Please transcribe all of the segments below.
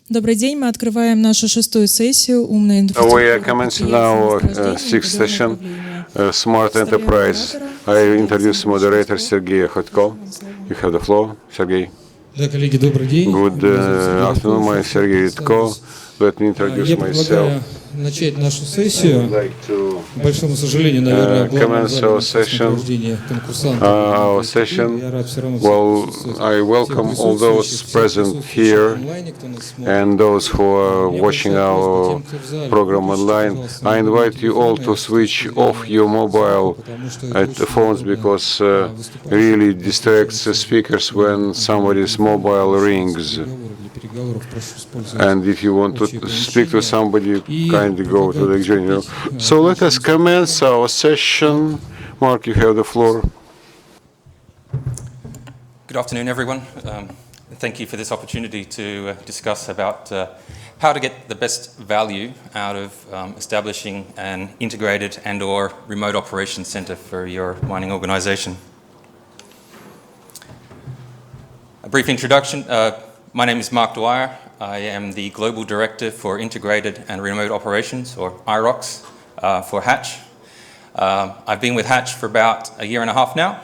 Добрый день, мы открываем нашу шестую сессию «Умная инфраструктура». We are commencing now sixth session, Smart Enterprise. I introduce moderator Sergey Khodko. You have the floor, Sergey. Да, коллеги, добрый день. Good afternoon, my Sergey Khodko. Let me introduce Я myself. предлагаю начать нашу сессию. К большому сожалению, наверное, в главном зале сопровождения конкурсантов. Our session. Я рад все равно Well, I welcome all those present here and those who are watching our program online. I invite you all to switch off your mobile phones because really distracts the speakers when somebody's mobile rings. And if you want to speak to somebody, kindly go to the exit. So let us commence our session. Mark, you have the floor. Good afternoon, everyone. Thank you for this opportunity to discuss about how to get the best value out of establishing an integrated and/or remote operations center for your mining organization. A brief introduction. My name is Mark Dwyer. I am the Global Director for Integrated and Remote Operations, or IROX, for Hatch. I've been with Hatch for about a year and a half now.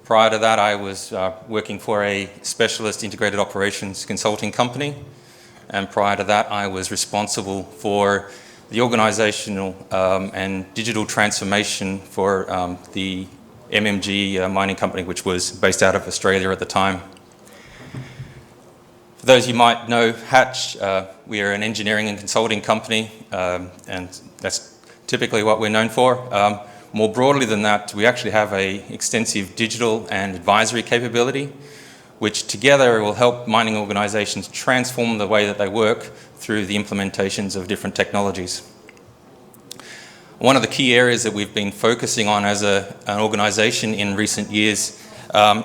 Prior to that, I was working for a specialist integrated operations consulting company. And prior to that, I was responsible for the organizational and digital transformation for the MMG mining company, which was based out of Australia at the time. For those you might know Hatch, we are an engineering and consulting company, and that's typically what we're known for. More broadly than that, we actually have an extensive digital and advisory capability, which together will help mining organizations transform the way that they work through the implementations of different technologies. One of the key areas that we've been focusing on as an organization in recent years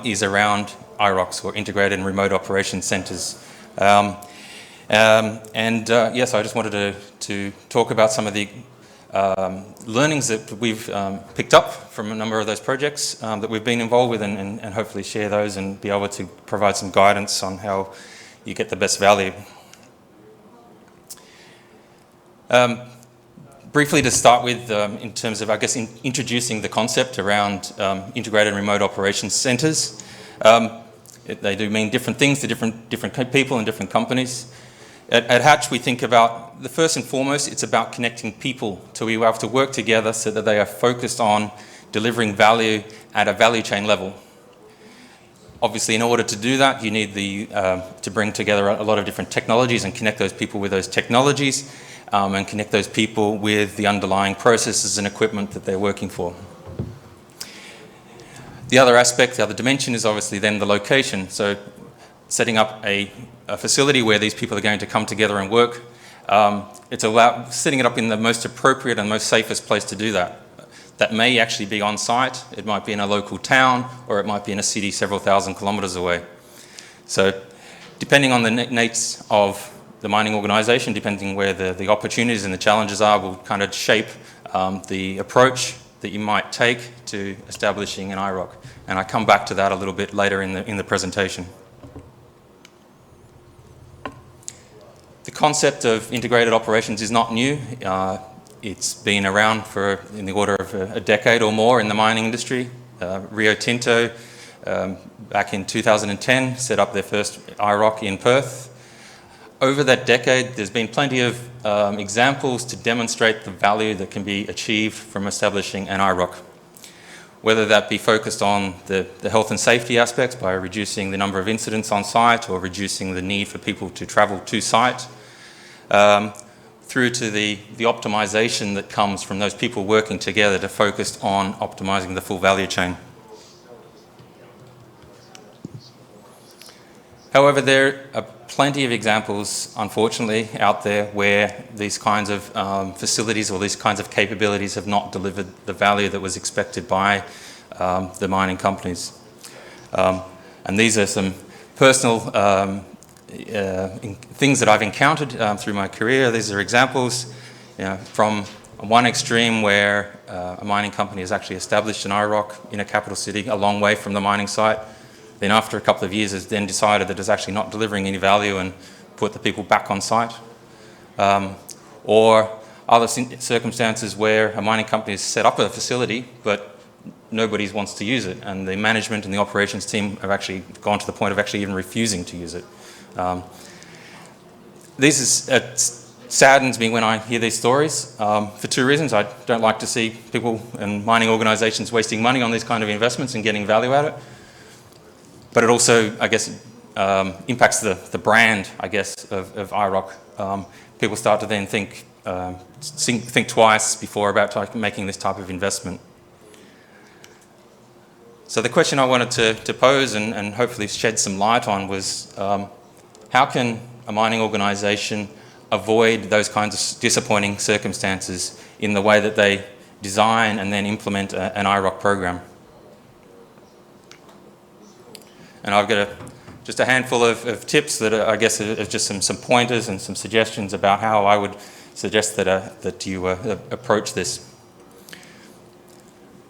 is around IROCs, or Integrated and Remote Operations Centers. Yes, I just wanted to talk about some of the learnings that we've picked up from a number of those projects that we've been involved with, and hopefully share those and be able to provide some guidance on how you get the best value. Briefly to start with, in terms of, I guess, introducing the concept around integrated and remote operations centers. They do mean different things to different people and different companies. At Hatch, we think about, the first and foremost, it's about connecting people to be able to work together so that they are focused on delivering value at a value chain level. Obviously, in order to do that, you need to bring together a lot of different technologies and connect those people with those technologies, and connect those people with the underlying processes and equipment that they're working for. The other aspect, the other dimension, is obviously then the location. So setting up a facility where these people are going to come together and work. It's about setting it up in the most appropriate and most safest place to do that. That may actually be on site, it might be in a local town, or it might be in a city several thousand kilometres away. So depending on the needs of the mining organisation, depending where the opportunities and the challenges are, will kind of shape the approach that you might take to establishing an IROC. And I come back to that a little bit later in the presentation. The concept of integrated operations is not new. It's been around for in the order of a decade or more in the mining industry. Rio Tinto, back in 2010, set up their first IROC in Perth. Over that decade, there's been plenty of examples to demonstrate the value that can be achieved from establishing an IROC. Whether that be focused on the health and safety aspects by reducing the number of incidents on site, or reducing the need for people to travel to site, through to the optimization that comes from those people working together to focus on optimizing the full value chain. However, there are plenty of examples, unfortunately, out there where these kinds of facilities or these kinds of capabilities have not delivered the value that was expected by the mining companies. And these are some personal things that I've encountered through my career. These are examples, from one extreme where a mining company has actually established an IROC in a capital city a long way from the mining site. Then after a couple of years has then decided that it's actually not delivering any value and put the people back on site, or other circumstances where a mining company has set up a facility but nobody wants to use it, and the management and the operations team have actually gone to the point of actually even refusing to use it. It saddens me when I hear these stories for two reasons. I don't like to see people and mining organisations wasting money on these kind of investments and getting value out of it. But it also, I guess, impacts the brand, I guess, of IROC. People start to then think twice before about making this type of investment. So the question I wanted to pose and hopefully shed some light on was, how can a mining organisation avoid those kinds of disappointing circumstances in the way that they design and then implement an IROC program? And I've got just a handful of tips that I guess are just some pointers and some suggestions about how I would suggest that you approach this.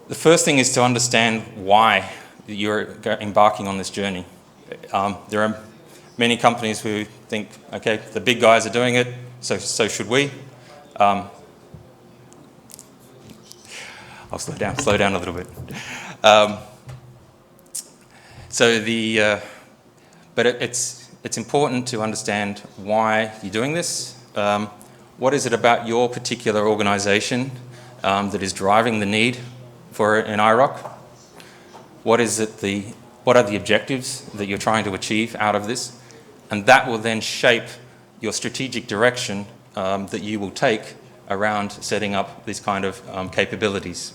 The first thing is to understand why you're embarking on this journey. There are many companies who think, okay, the big guys are doing it, so should we. I'll slow down a little bit. But it's important to understand why you're doing this. What is it about your particular organisation that is driving the need for an IROC? What are the objectives that you're trying to achieve out of this? And that will then shape your strategic direction that you will take around setting up these kind of capabilities.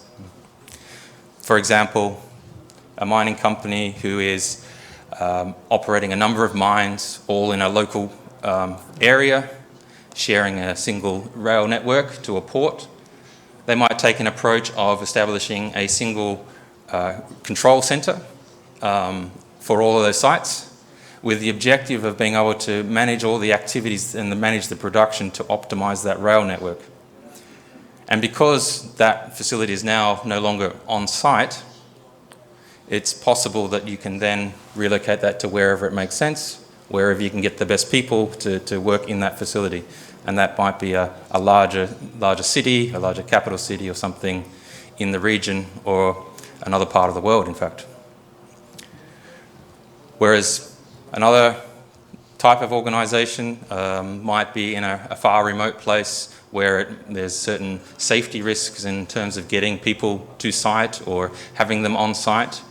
For example, a mining company who is operating a number of mines all in a local area, sharing a single rail network to a port. They might take an approach of establishing a single control centre for all of those sites, with the objective of being able to manage all the activities and manage the production to optimise that rail network. And because that facility is now no longer on site, it's possible that you can then relocate that to wherever it makes sense, wherever you can get the best people to work in that facility. And that might be a larger city, a larger capital city or something in the region, or another part of the world, in fact. Whereas another type of organisation might be in a far remote place where there's certain safety risks in terms of getting people to site or having them on site.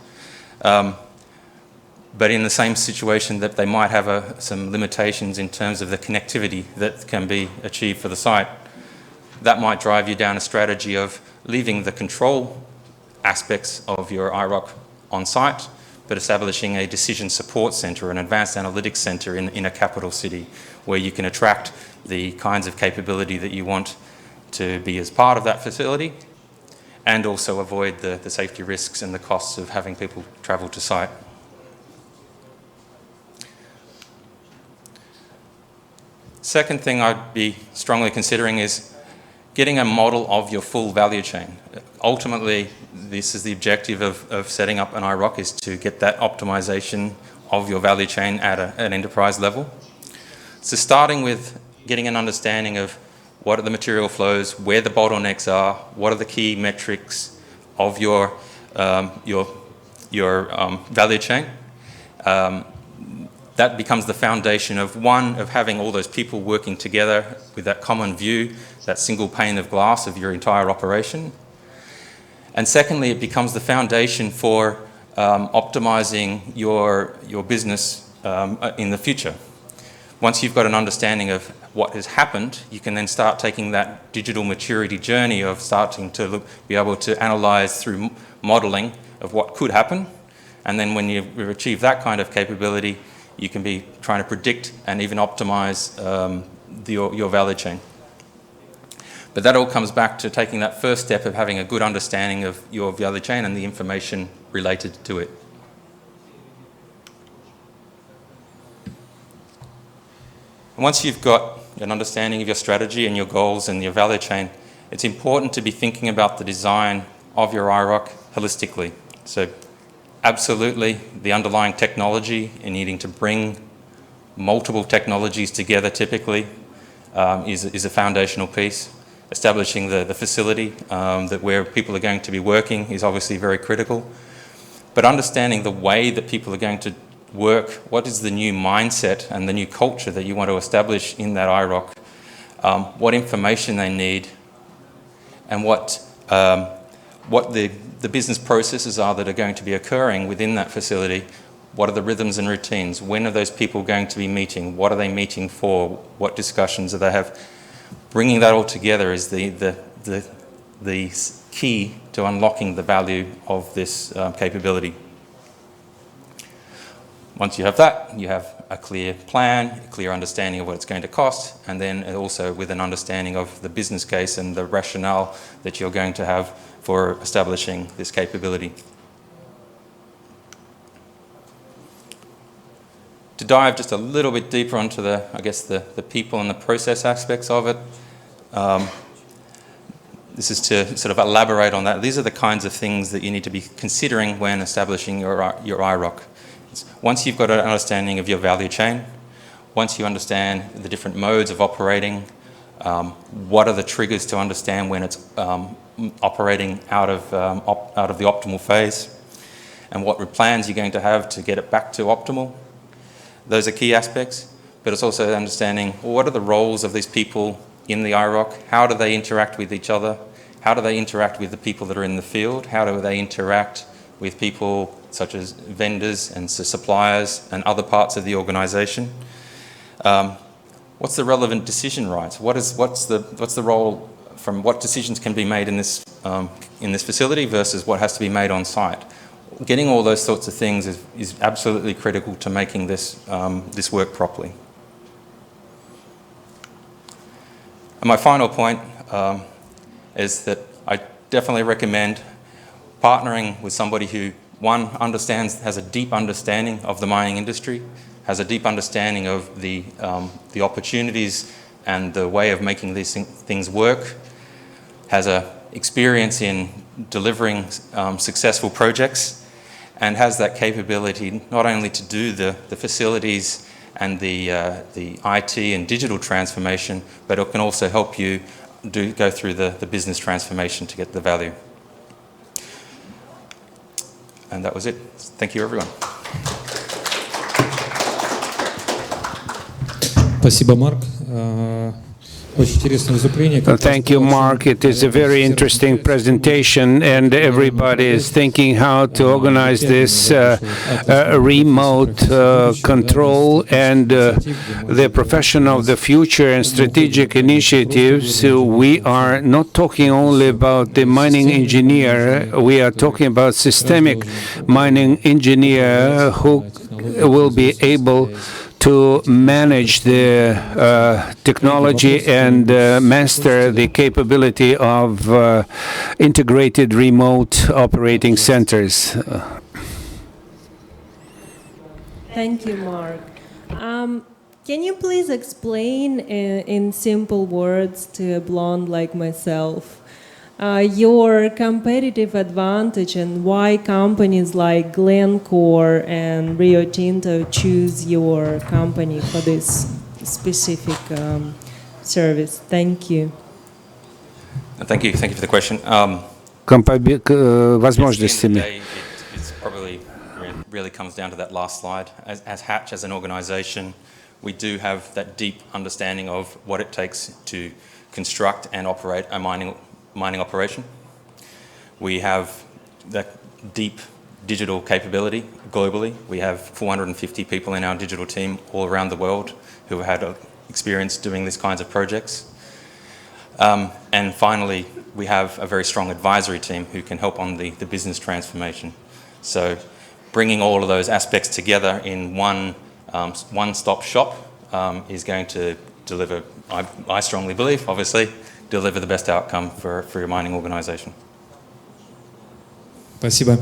But in the same situation that they might have some limitations in terms of the connectivity that can be achieved for the site. That might drive you down a strategy of leaving the control aspects of your IROC on site, but establishing a decision support centre, an advanced analytics centre in a capital city, where you can attract the kinds of capability that you want to be as part of that facility, and also avoid the safety risks and the costs of having people travel to site. Second thing I'd be strongly considering is getting a model of your full value chain. Ultimately, this is the objective of setting up an IROC, is to get that optimization of your value chain at an enterprise level. So starting with getting an understanding of what are the material flows, where the bottlenecks are, what are the key metrics of your value chain. That becomes the foundation of having all those people working together with that common view, that single pane of glass of your entire operation. And secondly, it becomes the foundation for optimizing your business in the future. Once you've got an understanding of what has happened, you can then start taking that digital maturity journey of starting to be able to analyze through modeling of what could happen. And then when you've achieved that kind of capability, you can be trying to predict and even optimize your value chain. But that all comes back to taking that first step of having a good understanding of your value chain and the information related to it. And once you've got an understanding of your strategy and your goals and your value chain, it's important to be thinking about the design of your IROC holistically. So absolutely the underlying technology and needing to bring multiple technologies together typically is a foundational piece. Establishing the facility that where people are going to be working is obviously very critical. But understanding the way that people are going to work, what is the new mindset and the new culture that you want to establish in that IROC, what information they need, and what the business processes are that are going to be occurring within that facility. What are the rhythms and routines? When are those people going to be meeting? What are they meeting for? What discussions do they have? Bringing that all together is the key to unlocking the value of this capability. Once you have that, you have a clear plan, a clear understanding of what it's going to cost, and then also with an understanding of the business case and the rationale that you're going to have for establishing this capability. To dive just a little bit deeper onto the people and the process aspects of it, this is to sort of elaborate on that. These are the kinds of things that you need to be considering when establishing your IROC. Once you've got an understanding of your value chain, once you understand the different modes of operating, what are the triggers to understand when it's operating out of the optimal phase, and what plans you're going to have to get it back to optimal. Those are key aspects, but it's also understanding, well, what are the roles of these people in the IROC? How do they interact with each other? How do they interact with the people that are in the field? How do they interact with people such as vendors and suppliers and other parts of the organisation? What's the relevant decision rights? What's the role from what decisions can be made in this facility versus what has to be made on site? Getting all those sorts of things is absolutely critical to making this work properly. And my final point is that I definitely recommend partnering with somebody who, one, has a deep understanding of the mining industry, has a deep understanding of the opportunities and the way of making these things work, has a experience in delivering successful projects, and has that capability not only to do the facilities and the IT and digital transformation, but it can also help you go through the business transformation to get the value. And that was it. Thank you, everyone. Спасибо, Марк. Thank you, Mark. It is a very interesting presentation, and everybody is thinking how to organize this remote control and the profession of the future and strategic initiatives. So we are not talking only about the mining engineer, we are talking about systemic mining engineer who will be able to manage the technology and master the capability of integrated remote operating centers. Thank you, Mark. Can you please explain in simple words to a blonde like myself your competitive advantage and why companies like Glencore and Rio Tinto choose your company for this specific service? Thank you. Thank you for the question. Возможностями. It's probably really comes down to that last slide. As Hatch, as an organisation, we do have that deep understanding of what it takes to construct and operate a mining operation. We have that deep digital capability globally. We have 450 people in our digital team all around the world who have had experience doing these kinds of projects. And finally, we have a very strong advisory team who can help on the business transformation. So bringing all of those aspects together in one-stop shop is going to deliver, I strongly believe, obviously, deliver the best outcome for your mining organization. Спасибо.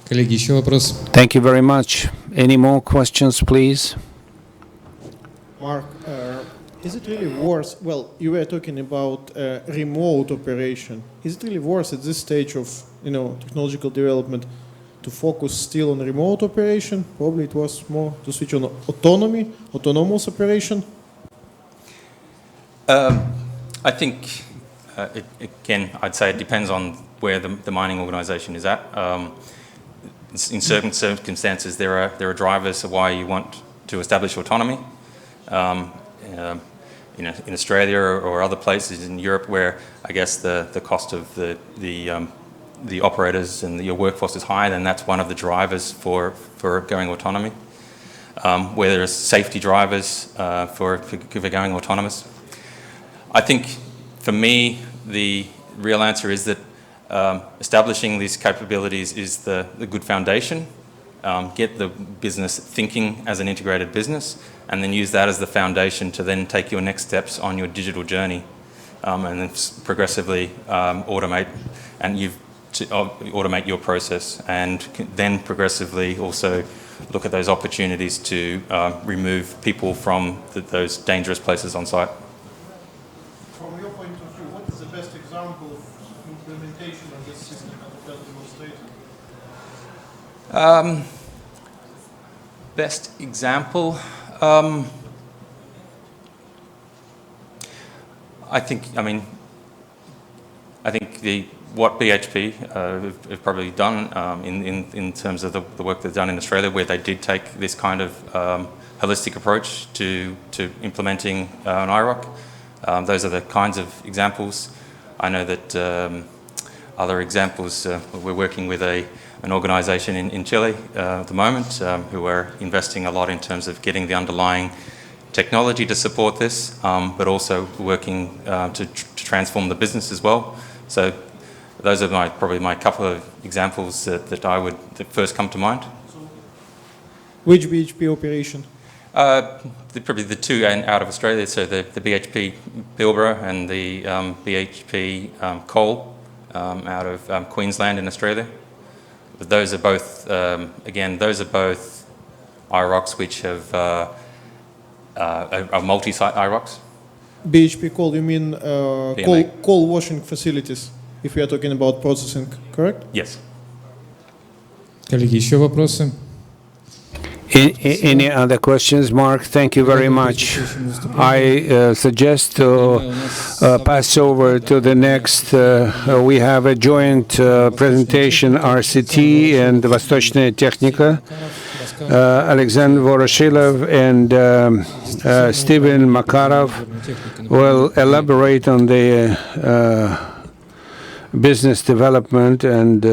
Коллеги, еще вопрос? Thank you very much. Any more questions, please? Mark, is it really worse? Well, you were talking about remote operation. Is it really worse at this stage of technological development to focus still on remote operation? Probably it was more to switch on autonomous operation. I think, again, I'd say it depends on where the mining organisation is at. In certain circumstances, there are drivers of why you want to establish autonomy. In Australia or other places in Europe, where I guess the cost of the operators and your workforce is high, then that's one of the drivers for going autonomy. Where there's safety drivers for going autonomous. I think for me, the real answer is that establishing these capabilities is the good foundation. Get the business thinking as an integrated business, and then use that as the foundation to then take your next steps on your digital journey, and then progressively automate your process, and then progressively also look at those opportunities to remove people from those dangerous places on site. From your point of view, what is the best example of implementation of this system that demonstrated? Best example, I think what BHP have probably done in terms of the work they've done in Australia, where they did take this kind of holistic approach to implementing an IROC. Those are the kinds of examples. I know that other examples, we're working with an organisation in Chile at the moment who are investing a lot in terms of getting the underlying technology to support this, but also working to transform the business as well. So those are probably my couple of examples that first come to mind. Which BHP operation? Probably the two out of Australia, so the BHP Pilbara and the BHP Coal out of Queensland in Australia. But those are both, those are both IROCs which have are multi-site IROCs. BHP Coal, you mean coal washing facilities, if we are talking about processing, correct? Yes. Коллеги, еще вопросы? Any other questions? Mark, thank you very much. I suggest to pass over to the next. We have a joint presentation, RCT and Vostochная Technika. Alexander Voroshilov and Steven Makarov will elaborate on the business development and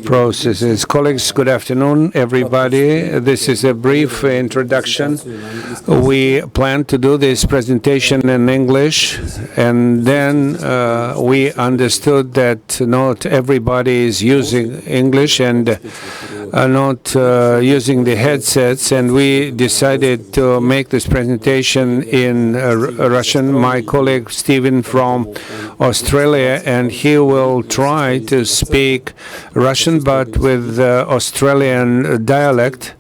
processes. Colleagues, good afternoon, everybody. This is a brief introduction. We plan to do this presentation in English, and then we understood that not everybody is using English and not using the headsets, and we decided to make this presentation in Russian. My colleague Steven from Australia, and he will try to speak Russian, but with Australian dialect.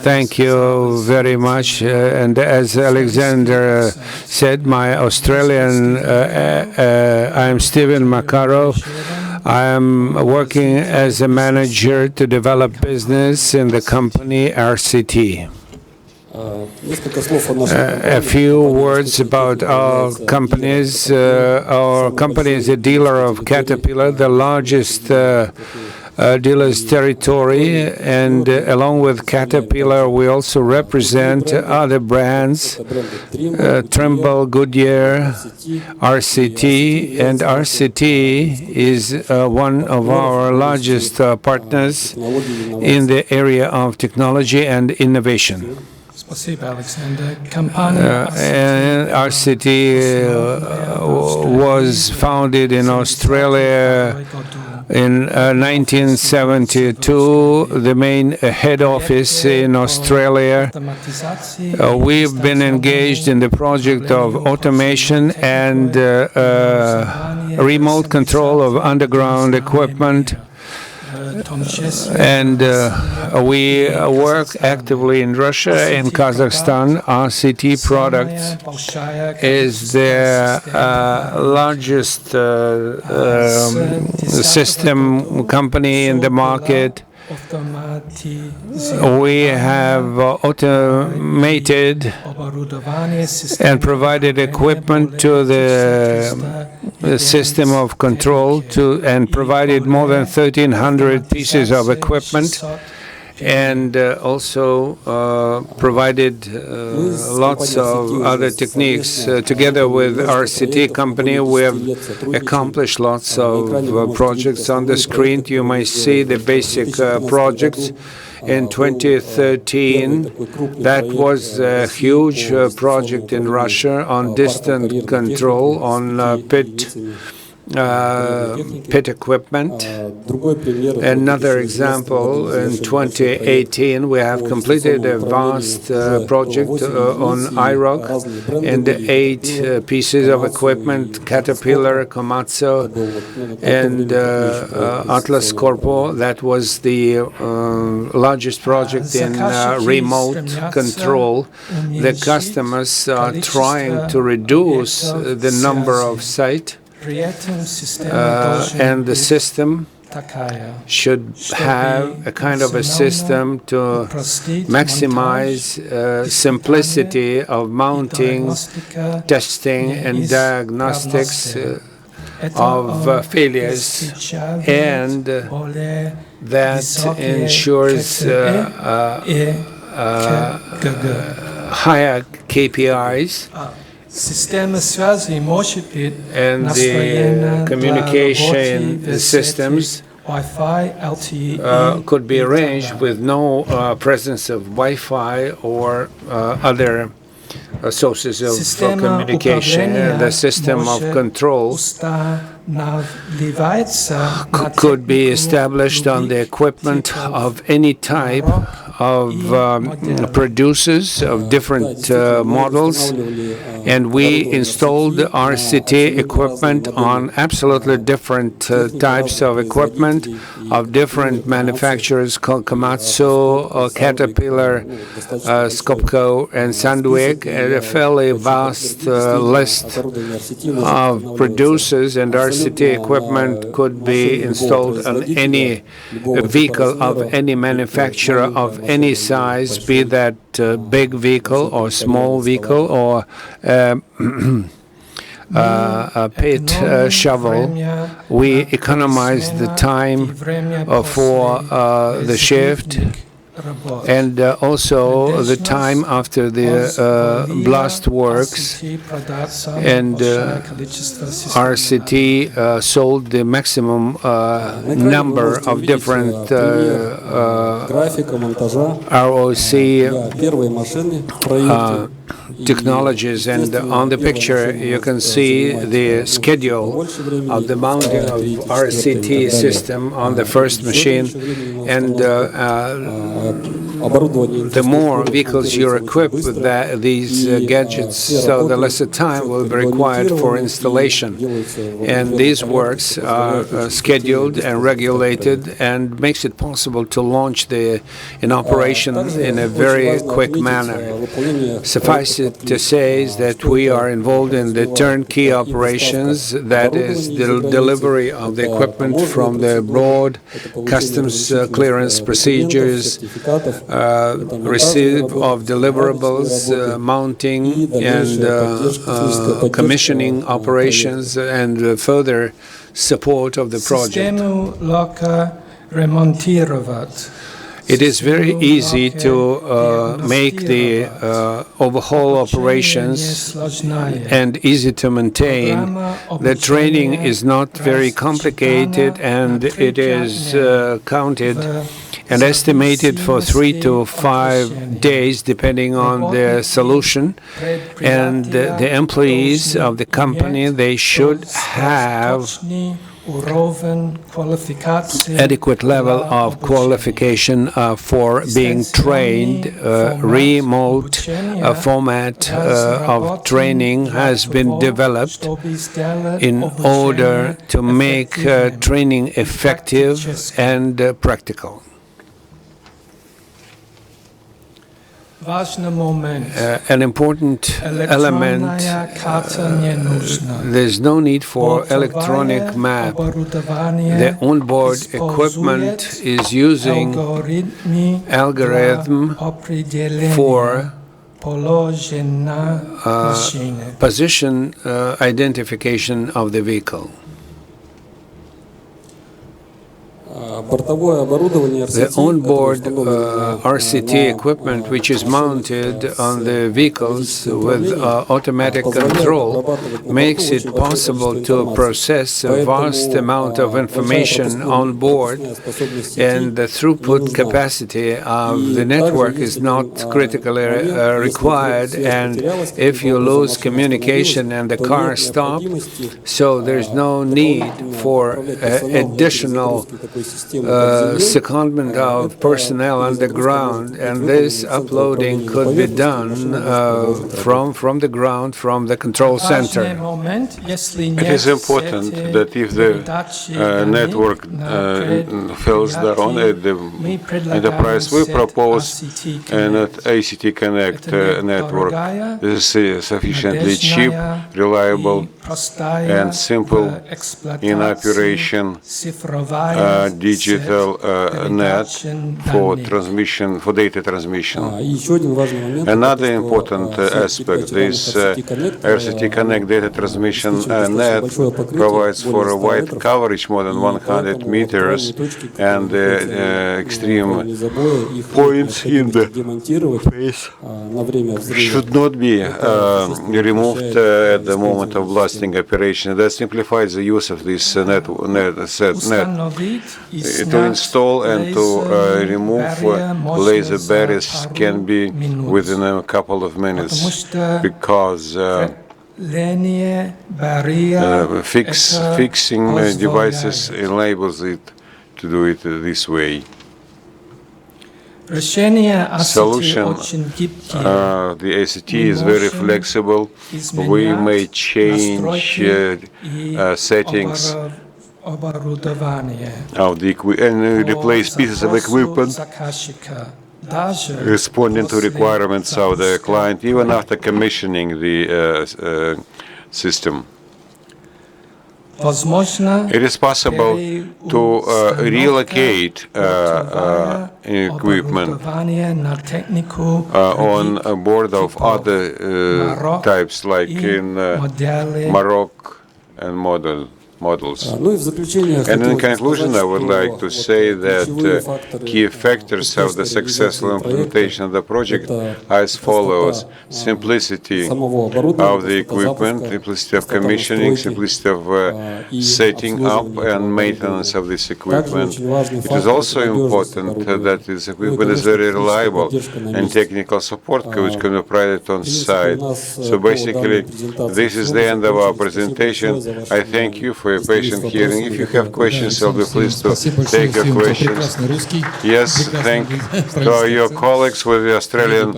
Thank you very much. And as Alexander said, my Australian, I'm Steven Makarov. I am working as a manager to develop business in the company RCT. A few words about our companies. Our company is a dealer of Caterpillar, the largest dealer's territory, and along with Caterpillar, we also represent other brands, Trimble, Goodyear, RCT, and RCT is one of our largest partners in the area of technology and innovation. RCT was founded in Australia in 1972, the main head office in Australia. We've been engaged in the project of automation and remote control of underground equipment. And we work actively in Russia and Kazakhstan. RCT Products is the largest system company in the market. We have automated and provided equipment to the system of control and provided more than 1,300 pieces of equipment, and also provided lots of other techniques. Together with RCT company, we have accomplished lots of projects. On the screen, you may see the basic projects. In 2013, that was a huge project in Russia on distant control, on pit equipment. Another example, in 2018, we have completed a vast project on IROC and 8 pieces of equipment, Caterpillar, Komatsu, and Atlas Corpo. That was the largest project in remote control. The customers are trying to reduce the number of sites, and the system should have a kind of a system to maximize simplicity of mounting, testing, and diagnostics of failures, and that ensures higher KPIs. And the communication systems could be arranged with no presence of Wi-Fi or other sources of communication. The system of control could be established on the equipment of any type of producers of different models, and we installed RCT equipment on absolutely different types of equipment of different manufacturers, Komatsu, Caterpillar, Skopko, and Sandvik, and a fairly vast list of producers, and RCT equipment could be installed on any vehicle of any manufacturer of any size, be that big vehicle or small vehicle or a pit shovel. We economize the time for the shift, and also the time after the blast works. And RCT sold the maximum number of different ROC technologies, and on the picture you can see the schedule of the mounting of RCT system on the first machine, and the more vehicles you're equipped with these gadgets, so the lesser time will be required for installation. And these works are scheduled and regulated, and makes it possible to launch an operation in a very quick manner. Suffice it to say is that we are involved in the turnkey operations, that is the delivery of the equipment from the abroad, customs clearance procedures, receipt of deliverables, mounting and commissioning operations, and further support of the project. It is very easy to make the overhaul operations and easy to maintain. The training is not very complicated, and it is counted and estimated for 3 to 5 days, depending on the solution. And the employees of the company, they should have adequate level of qualification for being trained. Remote format of training has been developed in order to make training effective and practical. An important element, there's no need for electronic map. The onboard equipment is using algorithm for position identification of the vehicle. The onboard RCT equipment, which is mounted on the vehicles with automatic control, makes it possible to process a vast amount of information on board, and the throughput capacity of the network is not critically required. And if you lose communication and the car stops, so there's no need for additional secondment of personnel on the ground, and this uploading could be done from the ground, from the control center. It is important that if the network falls down at the enterprise, we propose an ACT Connect network. This is sufficiently cheap, reliable, and simple in operation digital net for transmission, for data transmission. Another important aspect is RCT Connect data transmission net provides for a wide coverage, more than 100 meters, and extreme points in the face should not be removed at the moment of blasting operation. That simplifies the use of this net. To install and to remove laser barriers can be within a couple of minutes, because fixing devices enables it to do it this way. Solution, the ACT is very flexible. We may change settings of the and replace pieces of equipment responding to requirements of the client, even after commissioning the system. It is possible to relocate equipment on board of other types, like in Morocco and models. And in conclusion, I would like to say that key factors of the successful implementation of the project are as follows: simplicity of the equipment, simplicity of commissioning, simplicity of setting up and maintenance of this equipment. It is also important that this equipment is very reliable, and technical support which can be provided on site. So basically, this is the end of our presentation. I thank you for your patient hearing. If you have questions, I'll be pleased to take your questions. Yes, thank to your colleagues with the Australian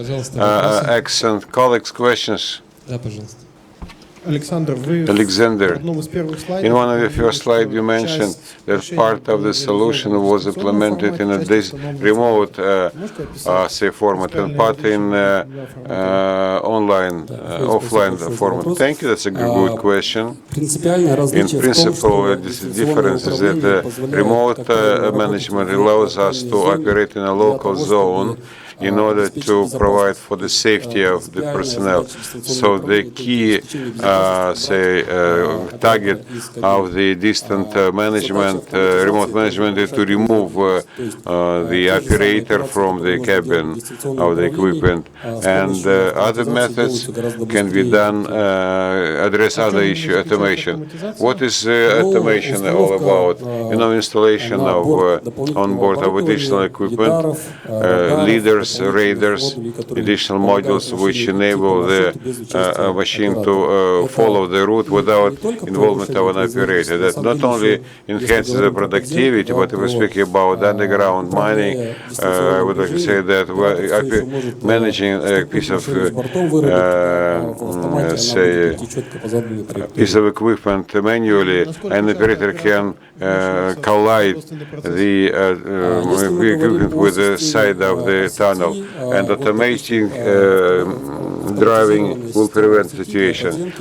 accent. Colleagues, questions? Alexander, in one of the first slides you mentioned that part of the solution was implemented in a remote format and part in offline format. Thank you, that's a good question. In principle, the difference is that remote management allows us to operate in a local zone in order to provide for the safety of the personnel. So the key, target of the distant management, remote management, is to remove the operator from the cabin of the equipment. And other methods can be done, address other issue, automation. What is automation all about? Installation of onboard of additional equipment, leaders modules, radars, additional modules which enable the machine to follow the route without involvement of an operator. That not only enhances the productivity, but if we speak about underground mining, I would like to say that managing a piece of piece of equipment manually, an operator can collide the equipment with the side of the tunnel, and automating driving will prevent the situation.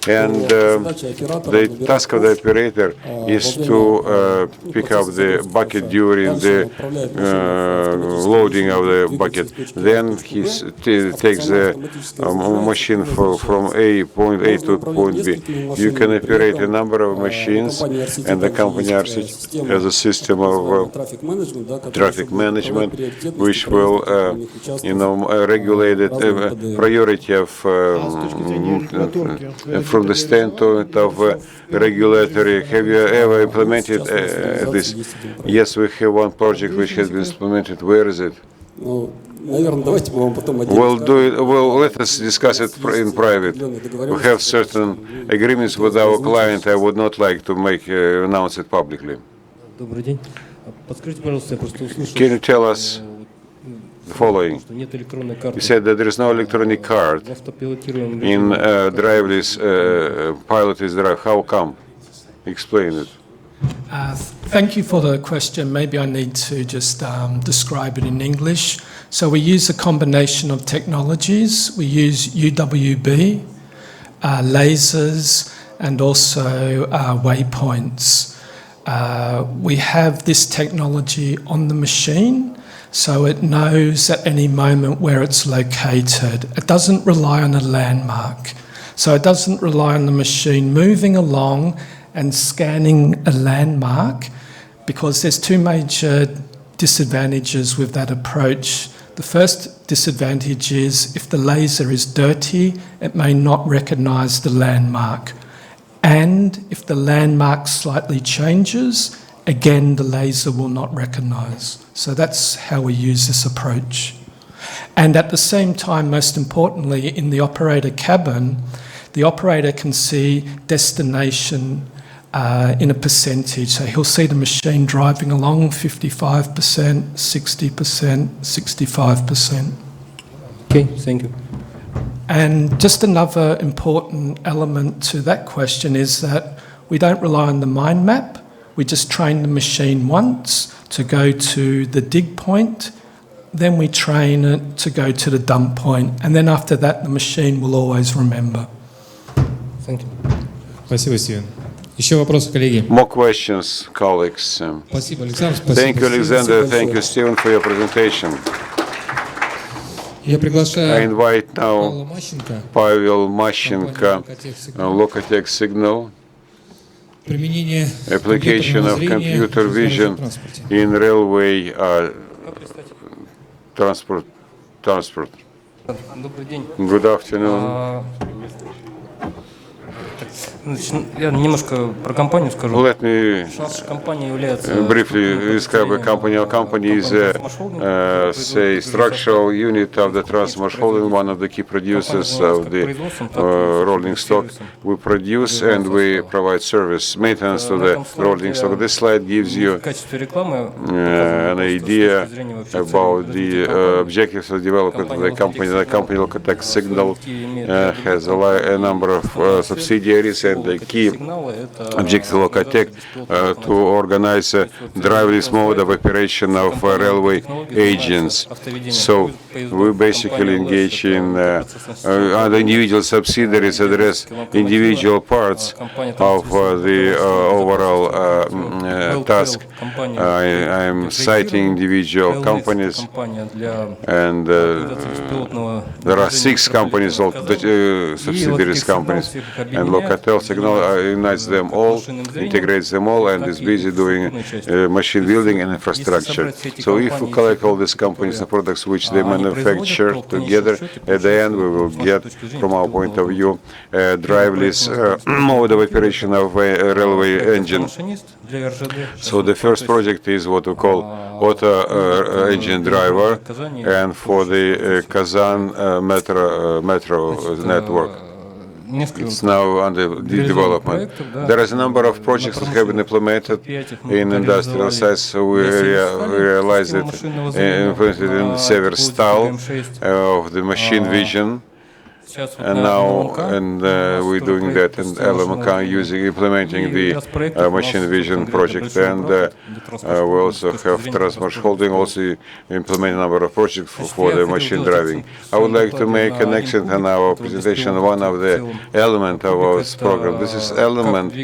And the task of the operator is to pick up the bucket during the loading of the bucket. Then he takes the machine from point A to point B. You can operate a number of machines, and the company has a system of traffic management, which will, regulate the priority of from the standpoint of regulatory. Have you ever implemented this? Yes, we have one project which has been implemented. Where is it? We'll do it. Well, let us discuss it in private. We have certain agreements with our client. I would not like to announce it publicly. Can you tell us the following? You said that there is no electronic card in driverless pilotless drive. How come? Explain it. Thank you for the question. Maybe I need to just describe it in English. So we use a combination of technologies. We use UWB, lasers, and also waypoints. We have this technology on the machine, so it knows at any moment where it's located. It doesn't rely on a landmark. So it doesn't rely on the machine moving along and scanning a landmark, because there's two major disadvantages with that approach. The first disadvantage is if the laser is dirty, it may not recognize the landmark. And if the landmark slightly changes, again, the laser will not recognize. So that's how we use this approach. And at the same time, most importantly, in the operator cabin, the operator can see destination in a percentage. So he'll see the machine driving along 55%, 60%, 65%. Okay, thank you. And just another important element to that question is that we don't rely on the mind map. We just train the machine once to go to the dig point, then we train it to go to the dump point, and then after that the machine will always remember. Thank you. Спасибо, Стивен. Еще вопросы, коллеги? More questions, colleagues. Спасибо, Александр. Спасибо. Thank you, Alexander. Thank you, Stephen, for your presentation. Я I приглашаю invite now Павла Мащенко, Pavel Mashenko, Locatech Signal, применение application of computer vision in railway transport. Добрый день. Good afternoon. Я немножко про компанию скажу. Let me Наша компания является briefly describe a company. Our company is say structural unit of the Transmarsh Holding, one of the key producers of the rolling stock. We produce and we provide service, maintenance to the rolling stock. This slide gives you an idea about the objectives of development of the company. The company Locatech Signal has a number of subsidiaries, and the key objective of Locatech to organize a driverless mode of operation of railway agents. So we basically engage in other individual subsidiaries address individual parts of the overall task. I am citing individual companies, and there are 6 companies, subsidiaries companies, and Locatel unites them all, integrates them all, and is busy doing machine building and infrastructure. So if we collect all these companies and products which they manufacture together, at the end we will get, from our point of view, a driveless mode of operation of a railway engine. So the first project is what we call auto engine driver, and for the Kazan metro network. It's now under development. There is a number of projects that have been implemented in industrial sites. So we realized it implemented in Severstal of the machine vision. And now, we're doing that in LMK, implementing the machine vision project, and we also have Transmarsh Holding also implement a number of projects for the machine driving. I would like to make an accent in our presentation, one of the elements of our program. This is element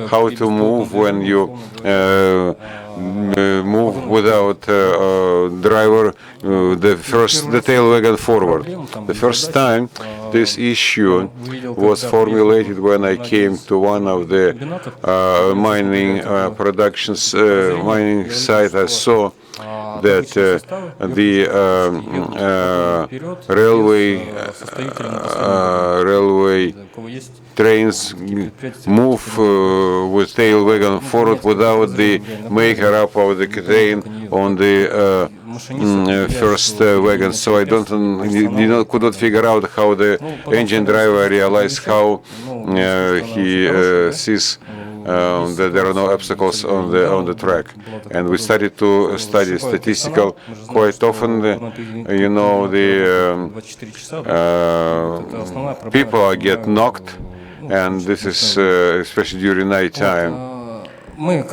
how to move when you move without driver, the tail wagon forward. The first time this issue was formulated when I came to one of the mining mining site. I saw that the railway trains move with tail wagon forward without the maker up of the train on the first wagon. So I could not figure out how the engine driver realized how he sees that there are no obstacles on the track. And we started to study statistical quite often. You know, the people get knocked, and this is especially during night time.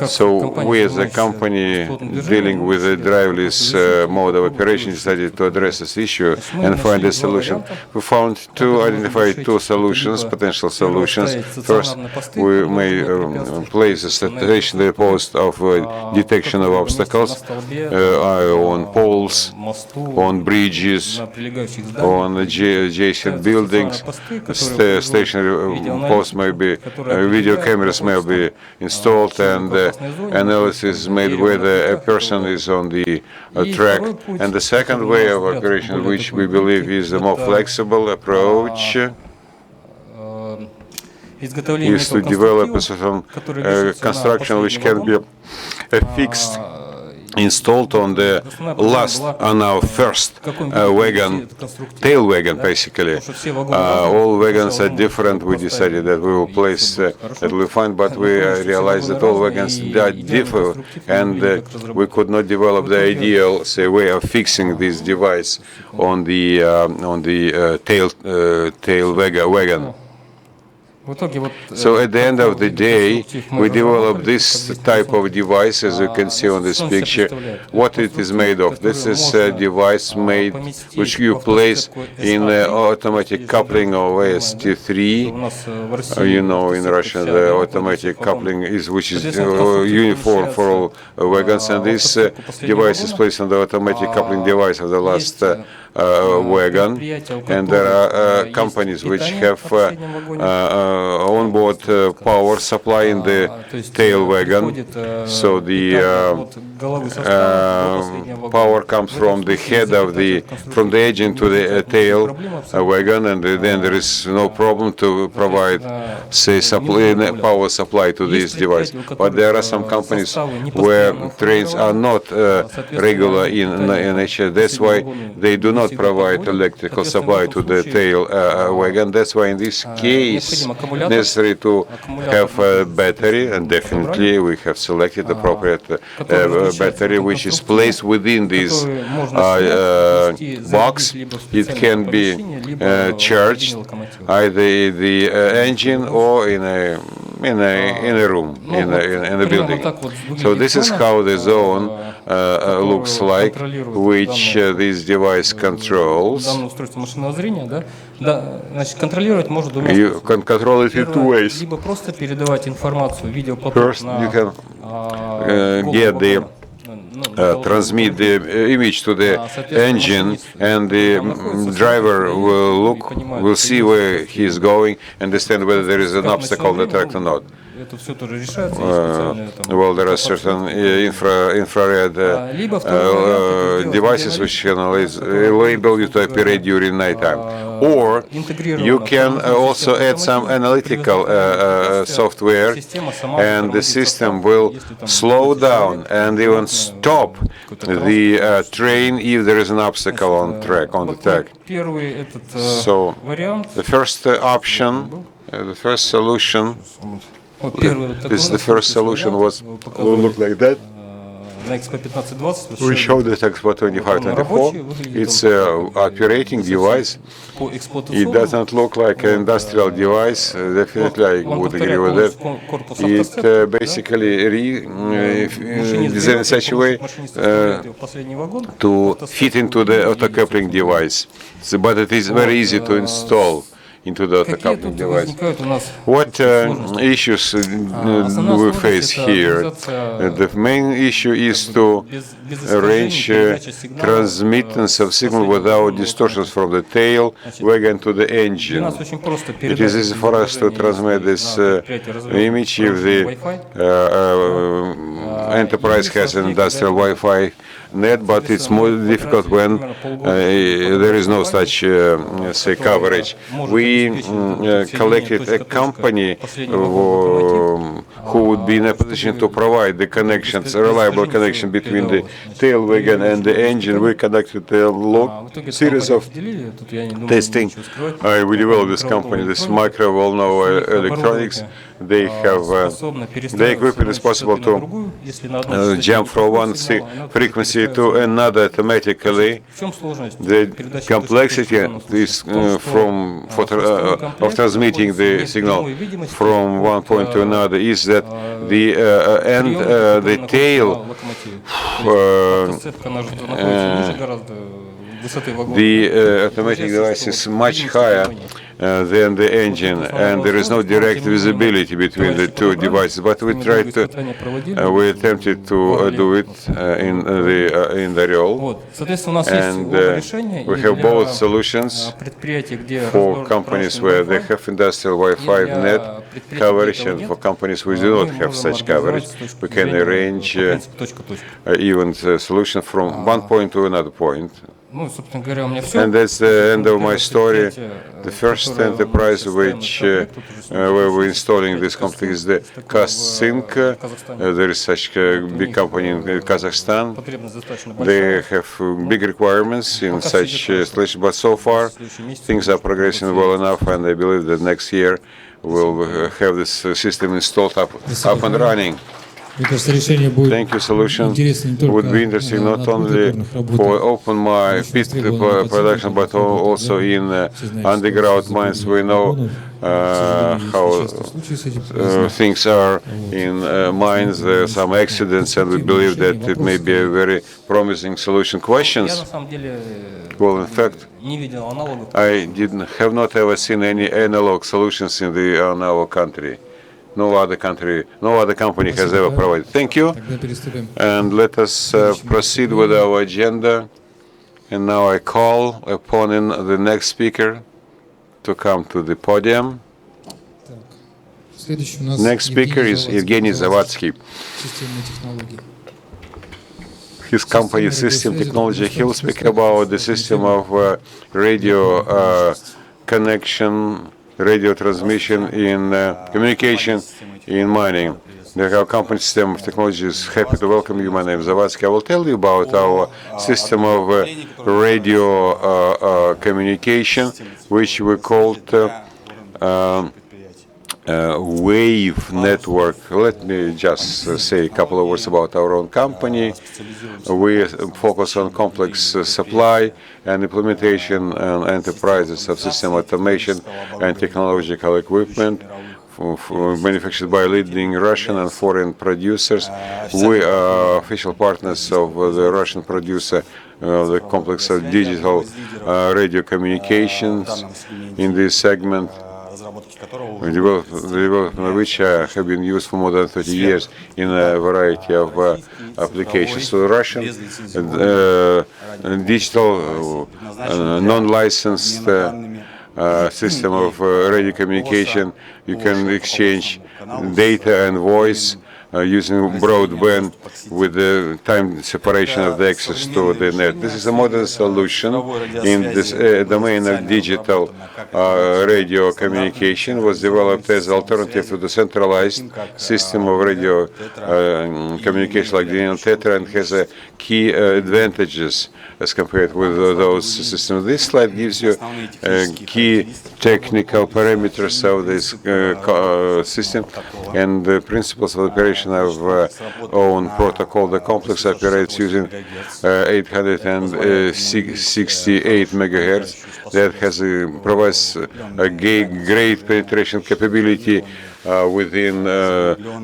So we as a company dealing with a driverless mode of operation decided to address this issue and find a solution. We identified two solutions, potential solutions. First, we may place a stationary post of detection of obstacles on poles, on bridges, on adjacent buildings. Stationary posts may be, video cameras may be installed, and analysis made whether a person is on the track. And the second way of operation, which we believe is a more flexible approach, is to develop a certain construction which can be fixed, installed on the on our first wagon, tail wagon basically. All wagons are different. We decided that we will place that we find, but we realized that all wagons differ, and we could not develop the ideal way of fixing this device on the tail wagon. So at the end of the day, we developed this type of device, as you can see on this picture. What it is made of? This is a device made which you place in automatic coupling of AST3. You know, in Russia, the automatic coupling which is uniform for all wagons, and this device is placed on the automatic coupling device of the last wagon. And there are companies which have onboard power supply in the tail wagon. So the power comes from the head of from the engine to the tail wagon, and then there is no problem to provide, say, power supply to this device. But there are some companies where trains are not regular in nature. That's why they do not provide electrical supply to the tail wagon. That's why in this case necessary to have a battery, and definitely we have selected appropriate battery which is placed within this box. It can be charged either the engine or in a room, in a building. So this is how the zone looks like, which this device controls. You can control it in two ways. First, you can get the transmit the image to the engine, and the driver will see where he is going, understand whether there is an obstacle on the track or not. Well, there are certain infrared devices which can enable you to operate during nighttime. Or you can also add some analytical software, and the system will slow down and even stop the train if there is an obstacle on the track. So the first option, the first solution. The first solution will look like that. We showed the Expo 2524. It's an operating device. It doesn't look like an industrial device. Definitely, I would agree with that. It basically designed in such a way to fit into the auto-coupling device. But it is very easy to install into the auto-coupling device. What issues do we face here? The main issue is to arrange transmittance of signal without distortions from the tail wagon to the engine. It is easy for us to transmit this image if the enterprise has an industrial Wi-Fi net, but it's more difficult when there is no such, say, coverage. We collected a company who would be in a position to provide the connections, a reliable connection between the tail wagon and the engine. We conducted a long series of testing. We developed this company, this micro well-known electronics. They have the equipment is possible to jump from one frequency to another automatically. The complexity is of transmitting the signal from one point to another is that the tail the automatic device is much higher than the engine, and there is no direct visibility between the two devices. But we we attempted to do it in the real, and we have both solutions for companies where they have industrial Wi-Fi net coverage, and for companies which do not have such coverage, we can arrange even the solution from one point to another point. And that's the end of my story. The first enterprise which where we're installing this company is the Sync. There is such a big company in Kazakhstan. They have big requirements in such installation, but so far things are progressing well enough, and I believe that next year we'll have this system installed up and running. Thank you. Solution would be interesting not only for open pit production, but also in underground mines. We know how things are in mines. There are some accidents, and we believe that it may be a very promising solution. Questions? Well, in fact, I have not ever seen any analog solutions in our country. No other company has ever provided. Thank you. And let us proceed with our agenda. And now I call upon the next speaker to come to the podium. Next speaker is Evgeny Zavadsky. His company, System Technology. He will speak about the system of radio connection, radio transmission in communication in mining. Our company System of Technology is happy to welcome you. My name is Zavadsky. I will tell you about our system of radio communication, which we called Wave Network. Let me just say a couple of words about our own company. We focus on complex supply and implementation and enterprises of system automation and technological equipment manufactured by leading Russian and foreign producers. We are official partners of the Russian producer of the complex of digital radio communications in this segment. the development of which have been used for more than 30 years in a variety of applications. So the Russian digital non-licensed system of radio communication, you can exchange data and voice using broadband with the time separation of the access to the net. This is a modern solution in this domain of digital radio communication. Was developed as alternative to the centralized system of radio communication like the Tetra, and has key advantages as compared with those systems. This slide gives you key technical parameters of this system and the principles of operation of own protocol. The complex operates using 868 megahertz that provides a great penetration capability within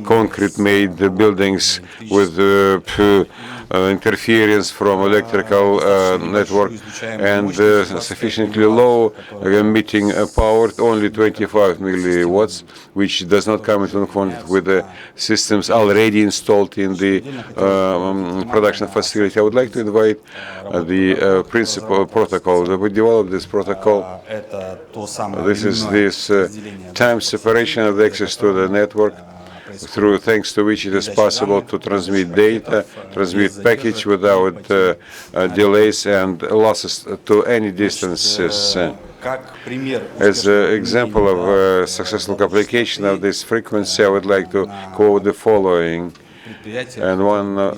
concrete-made buildings with interference from electrical network and sufficiently low emitting power, only 25 milliwatts, which does not come into conflict with the systems already installed in the production facility. I would like to invite the principal protocol. We developed this protocol. This is time separation of the access to the network, thanks to which it is possible to transmit data, transmit package without delays and losses to any distances. As an example of successful application of this frequency, I would like to quote the following. And one, the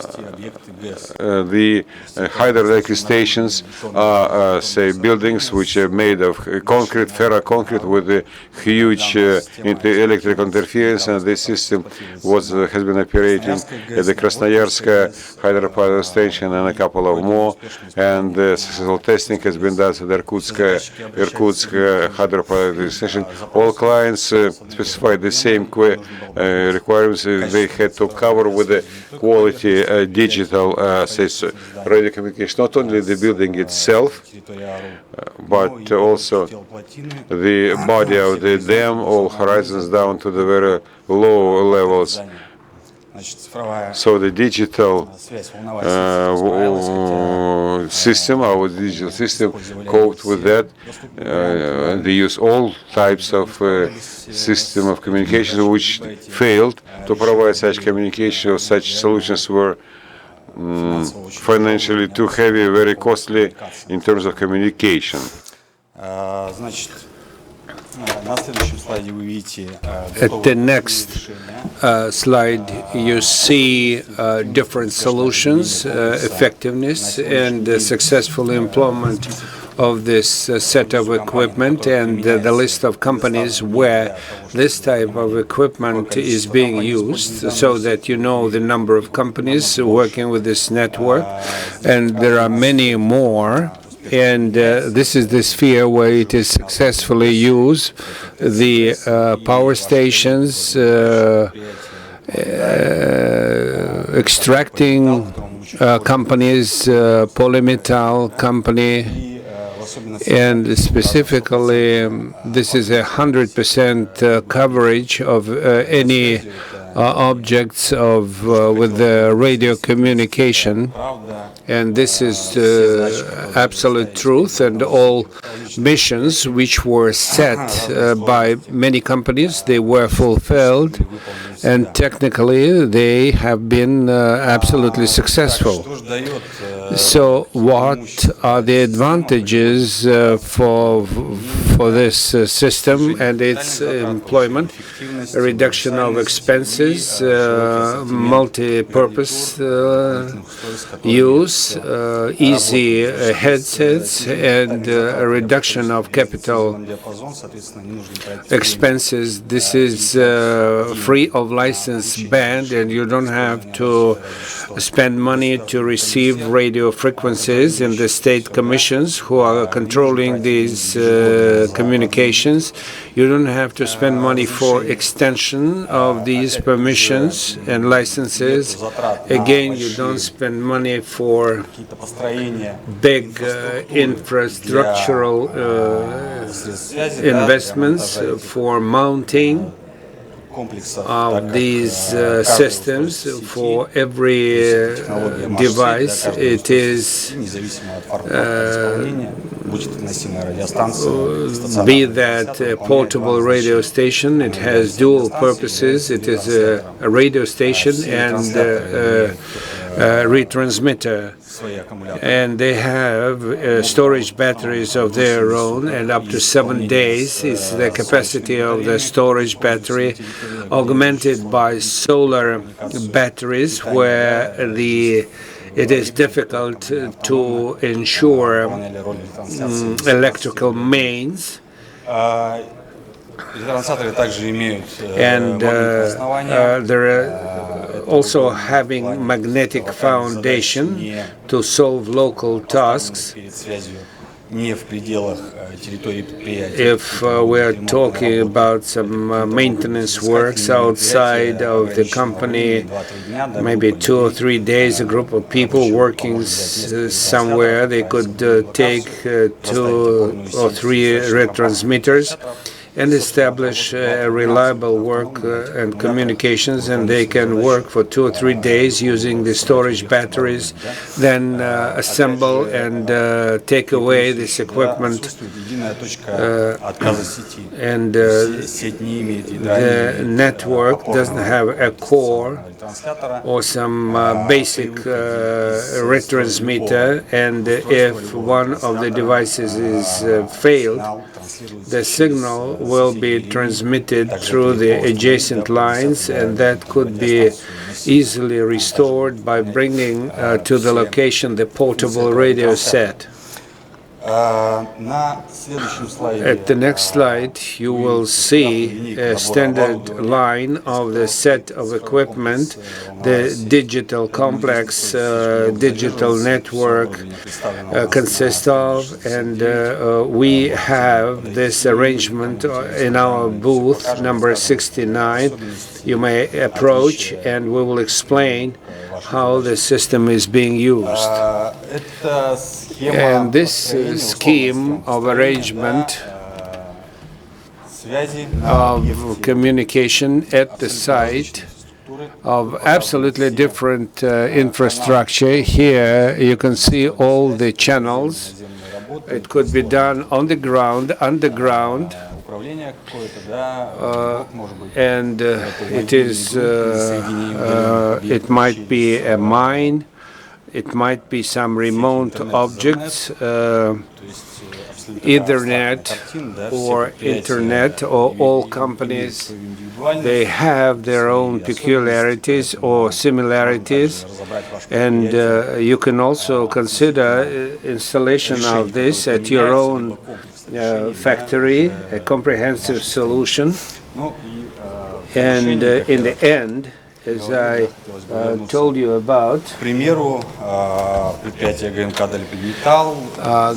hydroelectric stations are, say, buildings which are made of concrete, ferroconcrete, with a huge electrical interference, and this system has been operating at the Krasnoyarsk hydropower station and a couple of more, and successful testing has been done at the Irkutsk hydropower station. All clients specified the same requirements. They had to cover with the quality digital radio communication, not only the building itself, but also the body of the dam, all horizons down to the very low levels. So the digital system, our digital system, coped with that. They use all types of system of communication which failed to provide such communication, or such solutions were financially too heavy, very costly in terms of communication. At the next slide, you see different solutions, effectiveness, and successful employment of this set of equipment, and the list of companies where this type of equipment is being used, so that you know the number of companies working with this network, and there are many more. And this is the sphere where it is successfully used. The power stations, extracting companies, polymetal company, and specifically this is 100% coverage of any objects with the radio communication. And this is absolute truth, and all missions which were set by many companies, they were fulfilled, and technically they have been absolutely successful. So what are the advantages for this system and its employment? A reduction of expenses, multi-purpose use, easy headsets, and a reduction of capital expenses. This is free of license band, and you don't have to spend money to receive radio frequencies in the state commissions who are controlling these communications. You don't have to spend money for extension of these permissions and licenses. Again, you don't spend money for big infrastructural investments for mounting of these systems for every device. It is be that a portable radio station. It has dual purposes. It is a radio station and a retransmitter. And they have storage batteries of their own, and up to 7 days is the capacity of the storage battery, augmented by solar batteries, where it is difficult to ensure electrical mains. And they're also having magnetic foundation to solve local tasks. If we're talking about some maintenance works outside of the company, maybe 2 or 3 days, a group of people working somewhere, they could take 2 or 3 retransmitters and establish reliable work and communications, and they can work for 2 or 3 days using the storage batteries, then assemble and take away this equipment. And the network doesn't have a core or some basic retransmitter, and if one of the devices is failed, the signal will be transmitted through the adjacent lines, and that could be easily restored by bringing to the location the portable radio set. At the next slide, you will see a standard line of the set of equipment, the digital complex, digital network consists of, and we have this arrangement in our booth number 69. You may approach, and we will explain how the system is being used. And this scheme of arrangement of communication at the site of absolutely different infrastructure. Here you can see all the channels. It could be done on the ground, underground, and it might be a mine, it might be some remote objects, Ethernet or Internet, or all companies, they have their own peculiarities or similarities, and you can also consider installation of this at your own factory, a comprehensive solution. And in the end, as I told you about,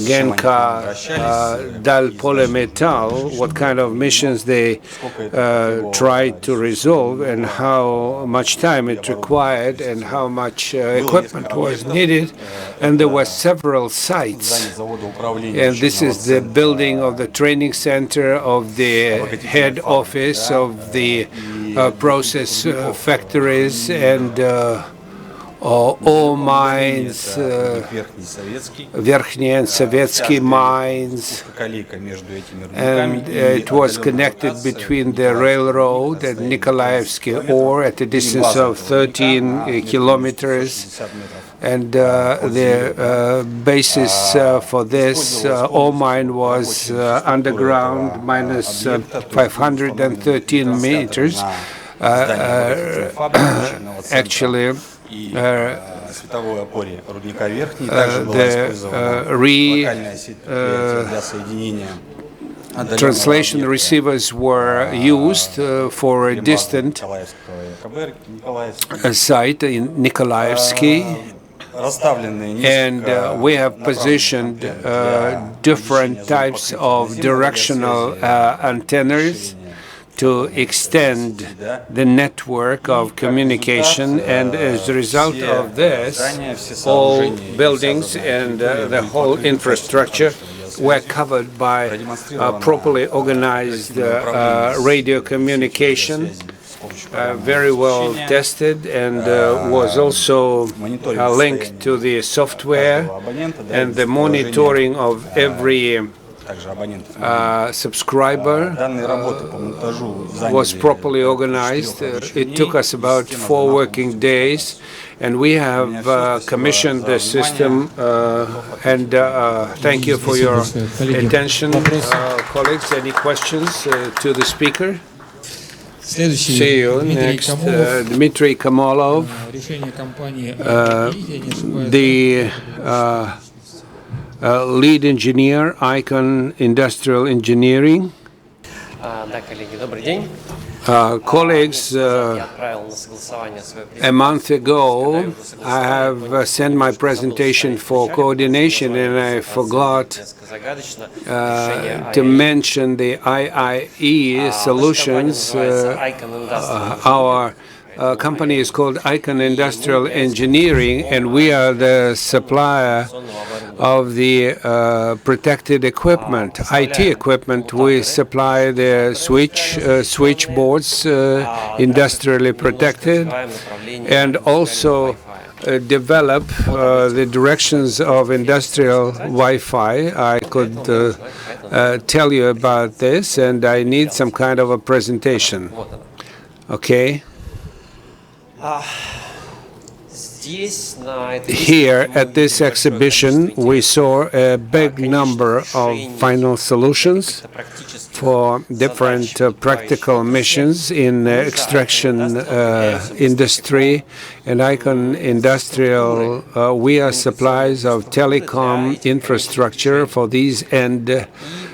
Genka Dal Polymetal, what kind of missions they tried to resolve, and how much time it required, and how much equipment was needed. And there were several sites. And this is the building of the training center, of the head office, of the process factories, and ore mines, Верхний and Sovietsky mines, and it was connected between the railroad and Nikolaevsky ore at a distance of 13 kilometers, and the basis for this ore mine was underground, minus 513 meters. Actually, translation receivers were used for a distant site in Nikolaevsky, And we have positioned different types of directional antennas to extend the network of communication, and as a result of this, all buildings and the whole infrastructure were covered by properly organized radio communication, very well tested, and was also linked to the software, and the monitoring of every subscriber was properly organized. It took us about 4 working days, and we have commissioned the system. And thank you for your attention, colleagues. Any questions to the speaker? See you next. Dmitry Kamolov, the lead engineer, Icon Industrial Engineering. Colleagues, a month ago, I have sent my presentation for coordination, and I forgot to mention the IIE solutions. Our company is called Icon Industrial Engineering, and we are the supplier of the protected equipment, IT equipment. We supply the switchboards, industrially protected, and also develop the directions of industrial Wi-Fi. I could tell you about this, and I need some kind of a presentation. Okay? Here at this exhibition, we saw a big number of final solutions for different practical missions in extraction industry and Icon Industrial. We are suppliers of telecom infrastructure for these end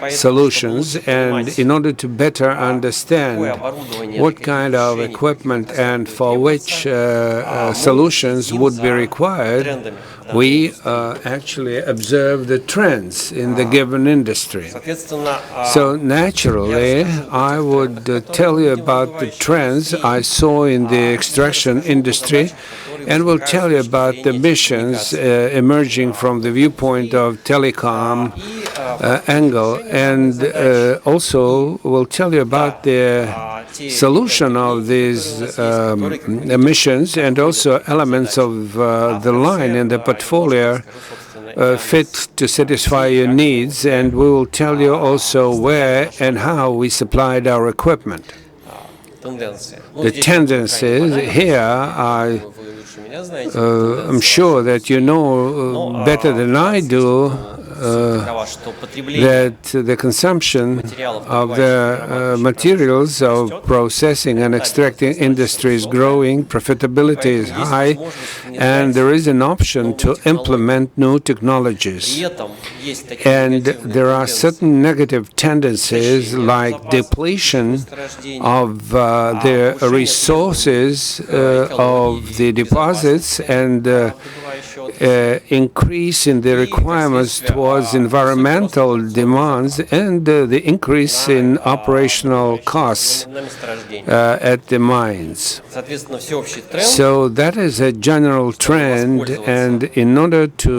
solutions, and in order to better understand what kind of equipment and for which solutions would be required, we actually observe the trends in the given industry. So naturally, I would tell you about the trends I saw in the extraction industry, and will tell you about the missions emerging from the viewpoint of telecom angle, and also will tell you about the solution of these emissions, and also elements of the line in the portfolio fit to satisfy your needs, and we will tell you also where and how we supplied our equipment. The tendencies here are, I'm sure that you know better than I do, that the consumption of the materials of processing and extracting industry is growing, profitability is high, and there is an option to implement new technologies. And there are certain negative tendencies like depletion of the resources of the deposits, and increase in the requirements towards environmental demands, and the increase in operational costs at the mines. So that is a general trend, and in order to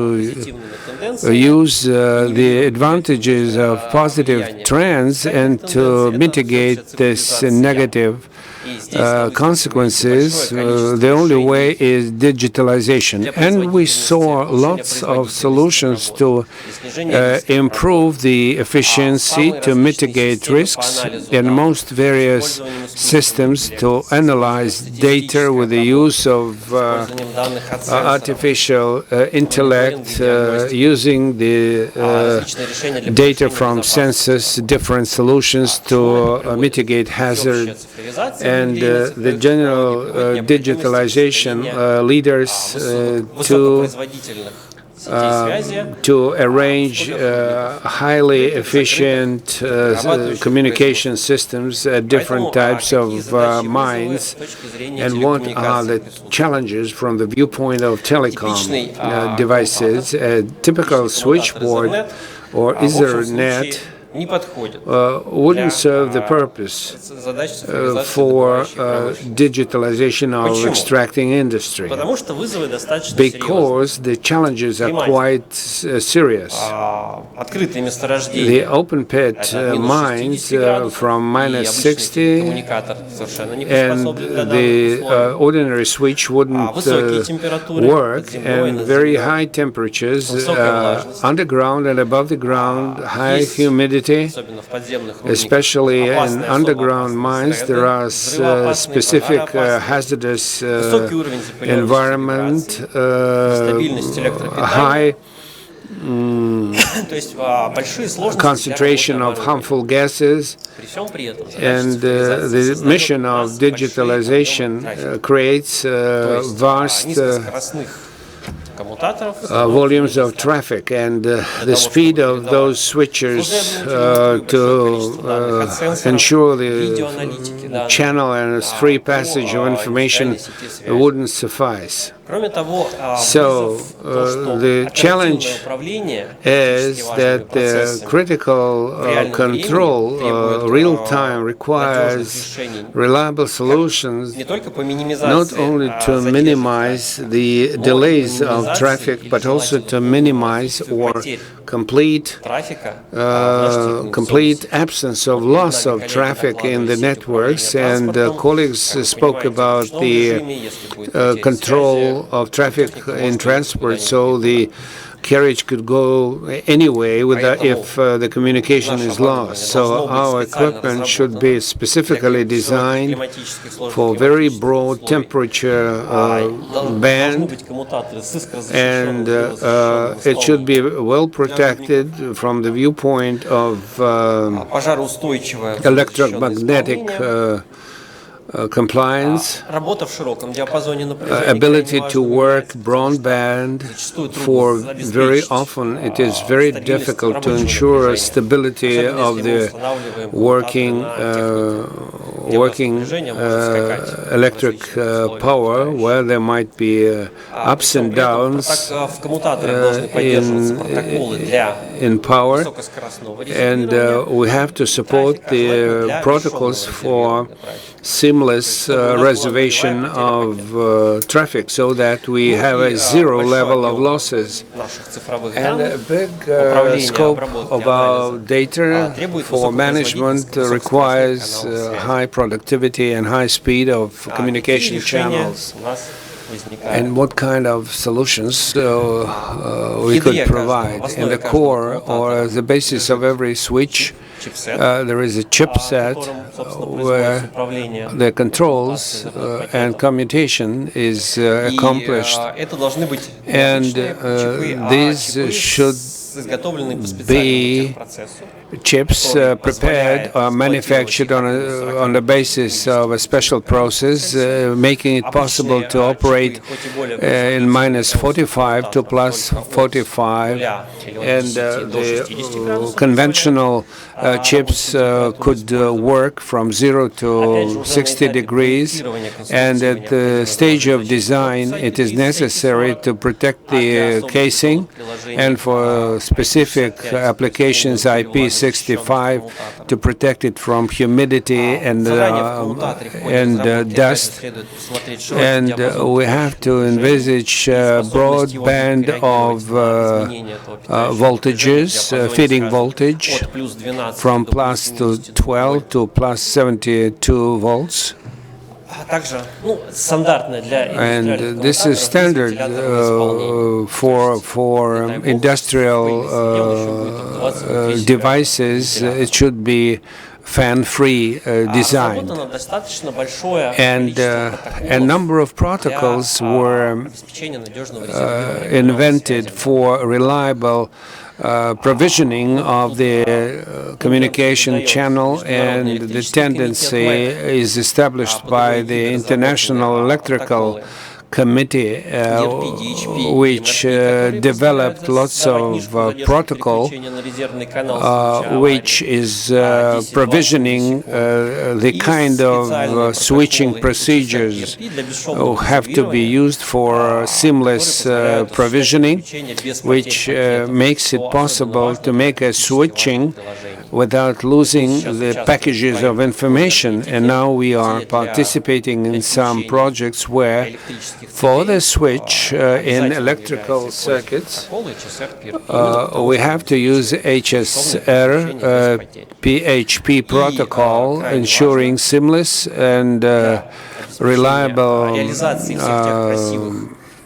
use the advantages of positive trends and to mitigate this negative consequences, the only way is digitalization. And we saw lots of solutions to improve the efficiency, to mitigate risks, and most various systems to analyze data with the use of artificial intellect, using the data from sensors, different solutions to mitigate hazard, and the general digitalization leaders to to arrange highly efficient communication systems at different types of mines, and what are the challenges from the viewpoint of telecom devices. A typical switchboard or Ethernet wouldn't serve the purpose for digitalization of extracting industry, because the challenges are quite serious. The open pit mines from -60, and the ordinary switch wouldn't work, and very high temperatures underground and above the ground, high humidity. Especially in underground mines, there are specific hazardous environment, high concentration of harmful gases, and the mission of digitalization creates vast volumes of traffic, and the speed of those switchers to ensure the channel and free passage of information wouldn't suffice. So the challenge is that the critical control real-time requires reliable solutions, not only to minimize the delays of traffic, but also to minimize or complete absence of loss of traffic in the networks. And colleagues spoke about the control of traffic in transport, so the carriage could go anyway if the communication is lost. So our equipment should be specifically designed for very broad temperature band, and it should be well protected from the viewpoint of electromagnetic compliance, ability to work broadband. For very often it is very difficult to ensure stability of the working electric power, where there might be ups and downs in power, and we have to support the protocols for seamless reservation of traffic, so that we have a zero level of losses. And a big scope of our data for management requires high productivity and high speed of communication channels. And what kind of solutions we could provide? In the core, or the basis of every switch, there is a chipset where the controls and commutation is accomplished, and these should be chips prepared or manufactured on the basis of a special process, making it possible to operate in -45 to +45, and the conventional chips could work from 0 to 60 degrees, and at the stage of design it is necessary to protect the casing, and for specific applications IP65 to protect it from humidity and dust. And we have to envisage broad band of voltages, feeding voltage from +12 to +72 volts. And this is standard for industrial devices. It should be fan-free design. And a number of protocols were invented for reliable provisioning of the communication channel, and the tendency is established by the International Electrical committee which developed lots of protocol which is provisioning the kind of switching procedures have to be used for seamless provisioning, which makes it possible to make a switching without losing the packages of information. And now we are participating in some projects where for the switch in electrical circuits we have to use HSR PHP protocol, ensuring seamless and reliable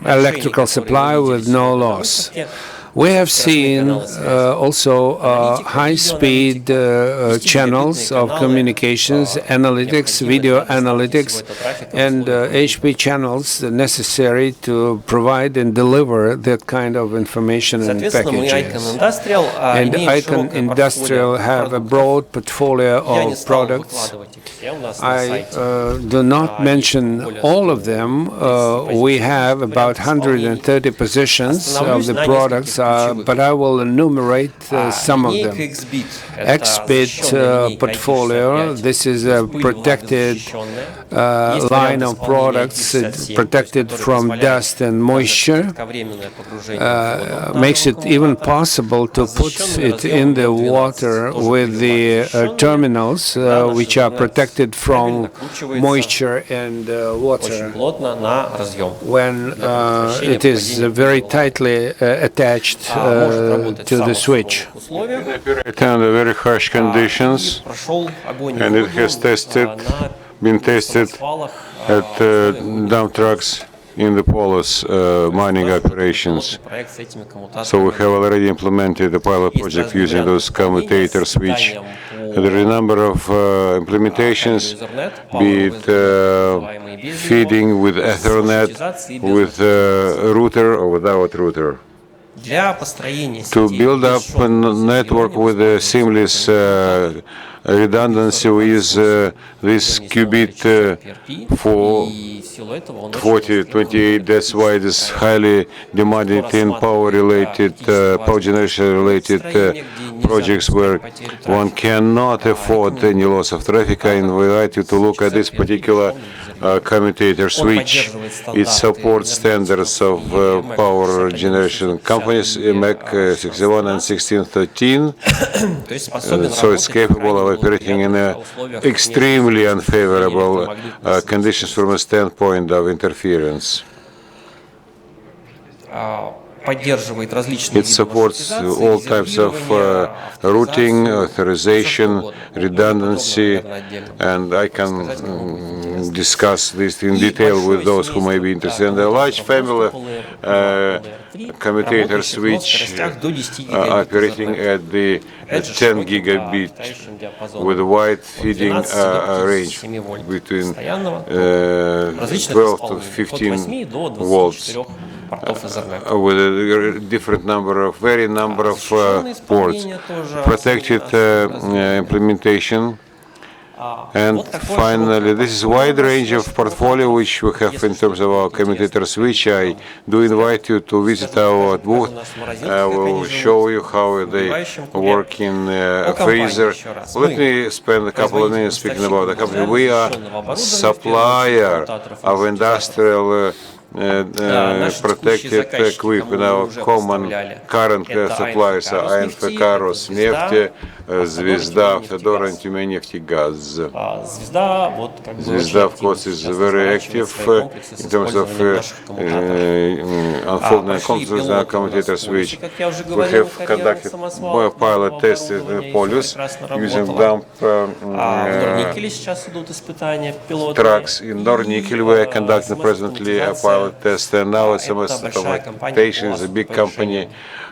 electrical supply with no loss. We have seen also high-speed channels of communications, analytics, video analytics, and HP channels necessary to provide and deliver that kind of information and packages. And ICON Industrial have a broad portfolio of products. I do not mention all of them. We have about 130 positions of the products, but I will enumerate some of them. XBit portfolio, this is a protected line of products, protected from dust and moisture, makes it even possible to put it in the water with the terminals which are protected from moisture and water when it is very tightly attached to the switch. Under very harsh conditions, and it has been tested at dump trucks in the Polus mining operations. So we have already implemented the pilot project using those commutator switch. There are a number of implementations, be it feeding with Ethernet, with router or without router. To build up a network with a seamless redundancy, we use this qubit for 4028. That's why it is highly demanded in power-related, power generation-related projects where one cannot afford any loss of traffic. I invite you to look at this particular commutator switch. It supports standards of power generation companies, MEC 61 and 1613. So it's capable of operating in extremely unfavorable conditions from a standpoint of interference. It supports all types of routing, authorization, redundancy, and I can discuss this in detail with those who may be interested. And a large family commutator switch operating at the 10 gigabit with a wide feeding range between 12 to 15 volts. With a different number of, ports, protected implementation, and finally, this is a wide range of portfolio which we have in terms of our commutator switch. I do invite you to visit our booth. We'll show you how they work in freezer. Let me spend a couple of minutes speaking about the company. We are supplier of industrial protected equipment. Our common current suppliers are АНФК, Роснефть, Звезда, Федора, and Тюменьнефтегаз. Звезда, of course, is very active in terms of unfolding conflicts in our commutator switch. We have conducted pilot tests in Polus using dump trucks in Nornickel. We are conducting presently a pilot test, and now SMS Implementation is a big company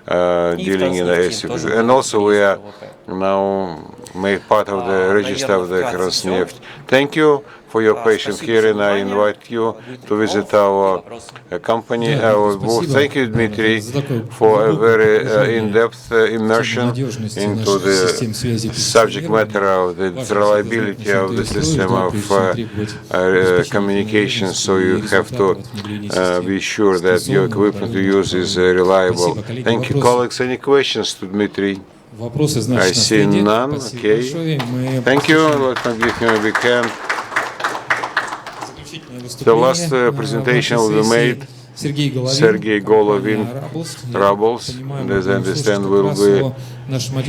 dealing in the ASIC. And also we are now made part of the register of the Rosneft. Thank you for your patience here, and I invite you to visit our company. Thank you, Dmitry, for a very in-depth immersion into the subject matter of the reliability of the system of communication. So you have to be sure that your equipment you use is reliable. Thank you, colleagues. Any questions to Dmitry? I see none. Okay. Thank you. Let me give him a big hand. The last presentation will be made. Sergey Golovin, Rebels, and as I understand, will be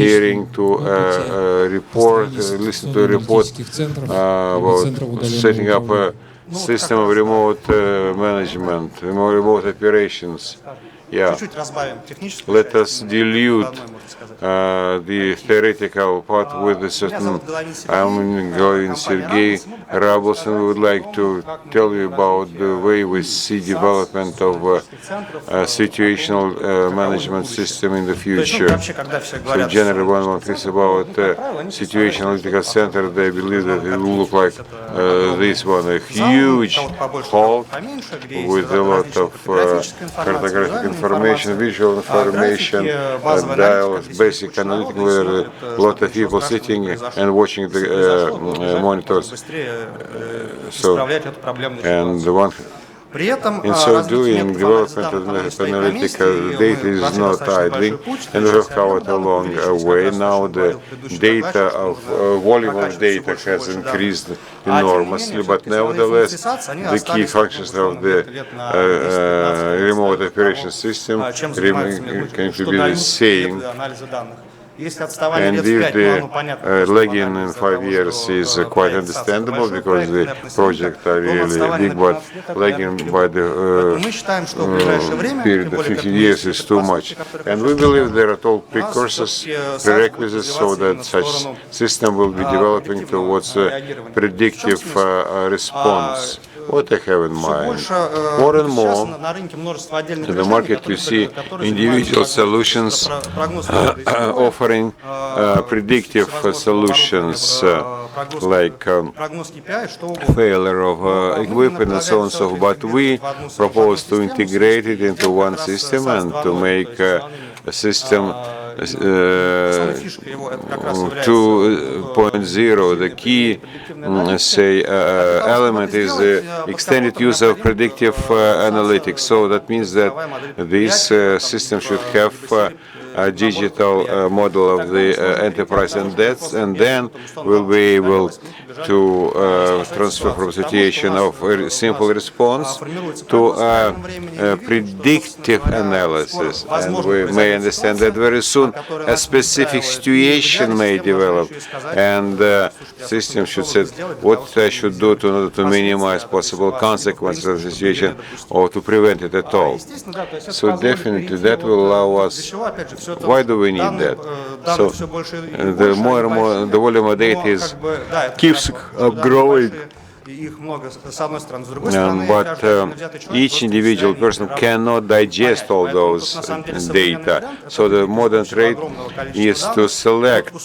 hearing to report, listen to a report about setting up a system of remote management, remote operations. Yeah, let us dilute the theoretical part with a certain. I'm going Sergey Rabos, and we would like to tell you about the way we see development of situational management system in the future. So generally, when thinks about situational analytical center, they believe that it will look like this one, a huge hall with a lot of cartographic information, visual information, dials, basic analytic, where a lot of people sitting and watching the monitors. And in so doing, development of analytical data is not idling, and we have covered a long way. Now the data of volume of data has increased enormously, but nevertheless, the key functions of the remote operation system can be the same. And if the lagging in 5 years is quite understandable because the projects are really big, but lagging by the period of 50 years is too much. And we believe there are all precursors, prerequisites, so that such system will be developing towards a predictive response. What I have in mind, more and more in the market we see individual solutions offering predictive solutions like failure of equipment and so on and so forth. But we propose to integrate it into one system and to make a system 2.0. The key, element is the extended use of predictive analytics. So that means that this system should have a digital model of the enterprise, and then we'll be able to transfer from situation of a simple response to predictive analysis. And we may understand that very soon a specific situation may develop, and the system should say what I should do in order to minimize possible consequences of the situation or to prevent it at all. So definitely that will allow us. Why do we need that? So the more and more the volume of data keeps growing. But each individual person cannot digest all those data. So the modern trade is to select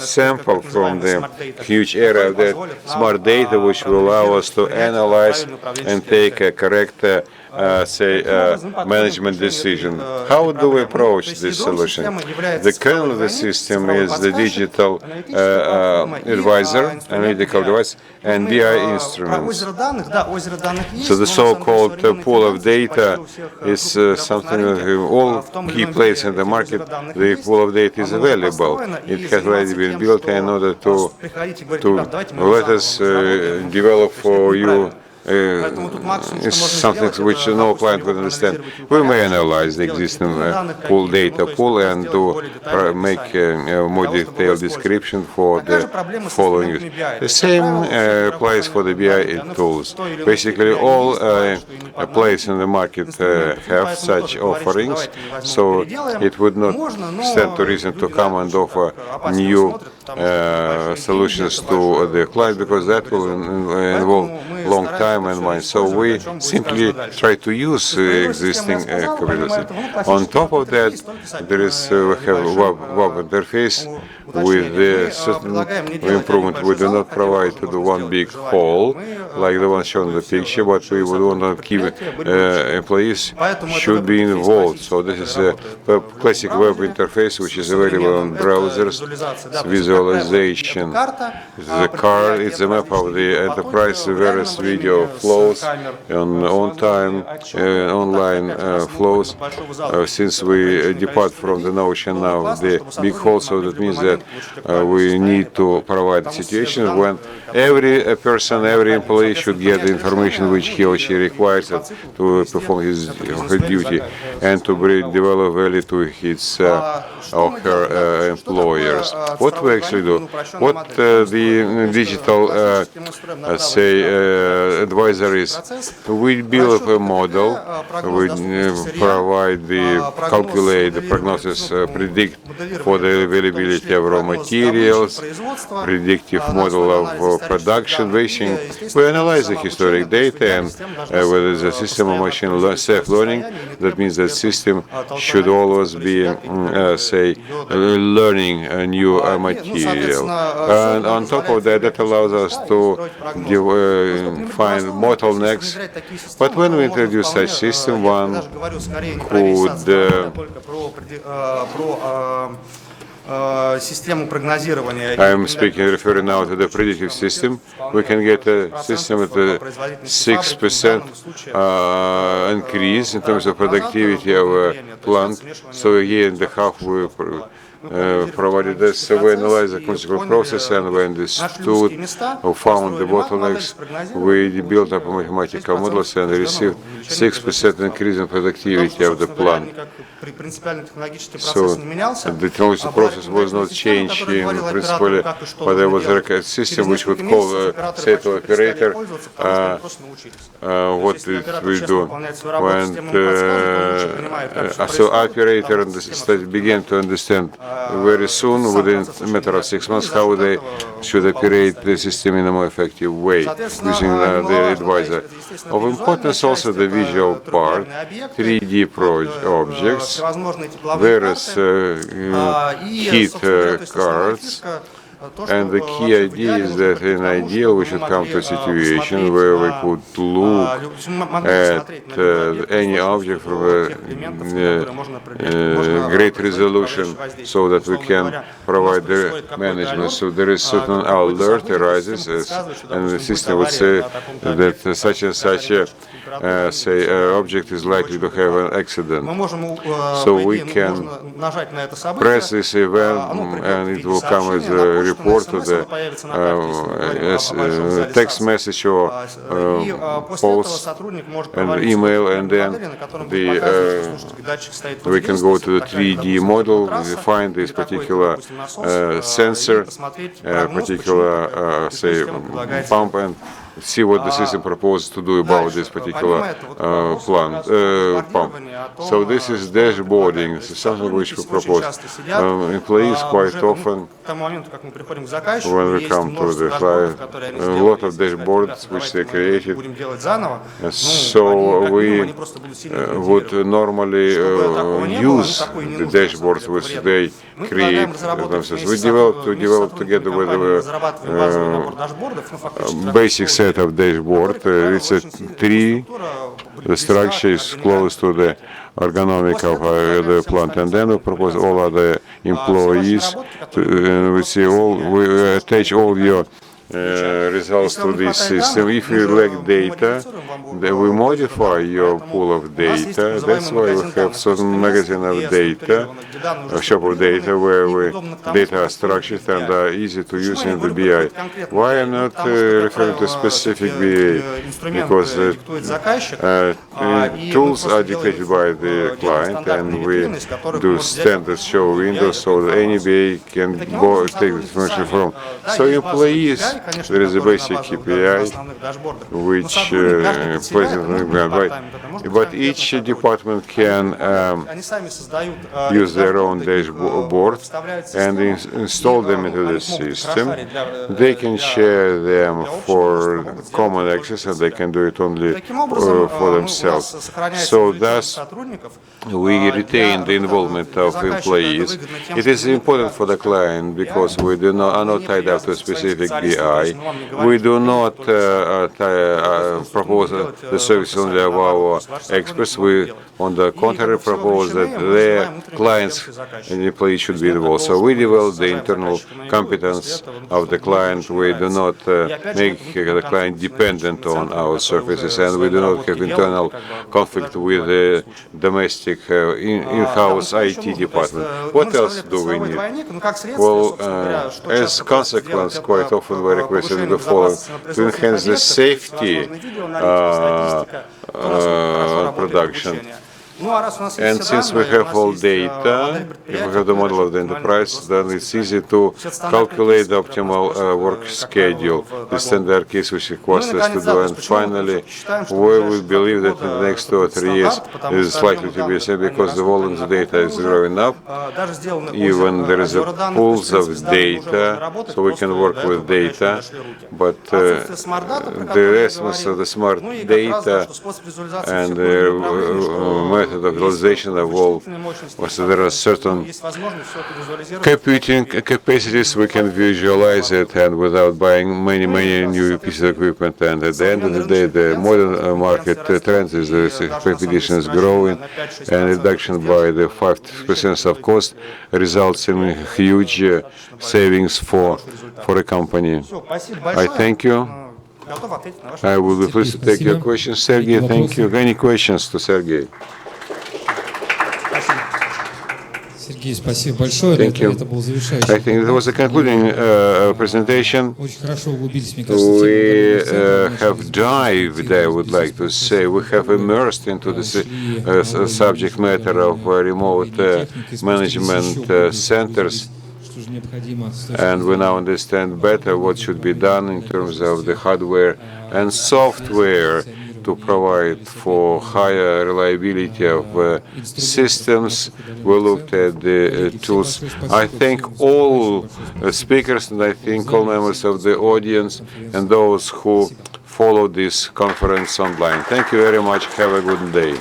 sample from the huge area of that smart data, which will allow us to analyze and take a correct management decision. How do we approach this solution? The kernel of the system is the digital advisor, analytical device, and BI instruments. So the so-called pool of data is something that all key players in the market, the pool of data is available. It has already been built in order to let us develop for you is something which no client would understand. We may analyze the existing pool data pool and to make a more detailed description for the following. The same applies for the BI tools. Basically, all players in the market have such offerings, so it would not stand to reason to come and offer new solutions to the client, because that will involve long time and money. So we simply try to use existing capabilities. On top of that, there is we have web interface with the certain improvement. We do not provide to the one big hall like the one shown in the picture, but we would want to keep employees should be involved. So this is a classic web interface which is available on browsers. It's visualization. This is a card. It's a map of the enterprise, various video flows and on-time online flows. Since we depart from the notion of the big hall, so that means that we need to provide a situation when every person, every employee should get the information which he or she requires to perform his or her duty and to develop value to his or her employers. What we actually do, what the digital advisor is, we build up a model, we provide calculate the prognosis, predict for the availability of raw materials, predictive model of production, we analyze the historic data, and whether it's a system of machine self-learning, that means the system should always be, learning a new material. And on top of that, that allows us to find bottlenecks. But when we introduce such system, one could I'm referring now to the predictive system. We can get a system with a 6% increase in terms of productivity of a plant. So a year and a half we provided this. So we analyzed the consequent process and we understood or found the bottlenecks. We built up mathematical models and received 6% increase in productivity of the plant. So the technological process was not changed in principle, but there was a system which would call say to operator what it will do. When so operator began to understand very soon, within a matter of 6 months, how they should operate the system in a more effective way using the advisor. Of importance also the visual part, 3D objects, various heat cards. And the key idea is that in ideal we should come to a situation where we could look at any object from a great resolution so that we can provide the management. So there is certain alert arises and the system would say that such and such object is likely to have an accident. So we can press this event and it will come as a report to the text message or post and email, and then we can go to the 3D model, find this particular sensor, particular pump, and see what the system proposes to do about this particular pump. So this is dashboarding, something which we propose. Employees quite often, when we come to the client, a lot of dashboards which they created. So we would normally use the dashboards which they create themselves. We developed together with a basic set of dashboard. It's a tree. The structure is close to the ergonomic of the plant, and then we propose all other employees. We attach all your results to this system. If you lack data, then we modify your pool of data. That's why we have certain magazine of data, a shop of data, where data are structured and are easy to use in the BI. Why I'm not referring to specific BI? Because tools are dictated by the client, and we do standard show windows so that any BI can go take information from. So employees there is a basic KPI which but each department can use their own dashboard and install them into the system. They can share them for common access, and they can do it only for themselves. So thus, we retain the involvement of employees. It is important for the client because we are not tied up to a specific BI. We do not propose the service only of our experts. We, on the contrary, propose that their clients and employees should be involved. So we develop the internal competence of the client. We do not make the client dependent on our services, and we do not have internal conflict with the domestic in-house IT department. What else do we need? Well, as a consequence, quite often we requested the following: to enhance the safety production. And since we have all data, if we have the model of the enterprise, then it's easy to calculate the optimal work schedule. The standard case which requires us to do. And finally, we will believe that in the next 2 or 3 years, it is likely to be the same because the volume of data is growing up. Even there is a pools of data, so we can work with data. But the essence of the smart data and method of visualization of all, so there are certain computing capacities we can visualize it, and without buying many new pieces of equipment. And at the end of the day, the modern market trend is the competition is growing, and reduction by the 5% of cost results in huge savings for a company. I thank you. I will be pleased to take your questions. Sergey, thank you. Any questions to Sergey? Thank you. I think it was a concluding presentation. We have dived, I would like to say, we have immersed into the subject matter of remote management centers. And we now understand better what should be done in terms of the hardware and software to provide for higher reliability of systems. We looked at the tools. I thank all speakers, and I thank all members of the audience and those who follow this conference online. Thank you very much. Have a good day.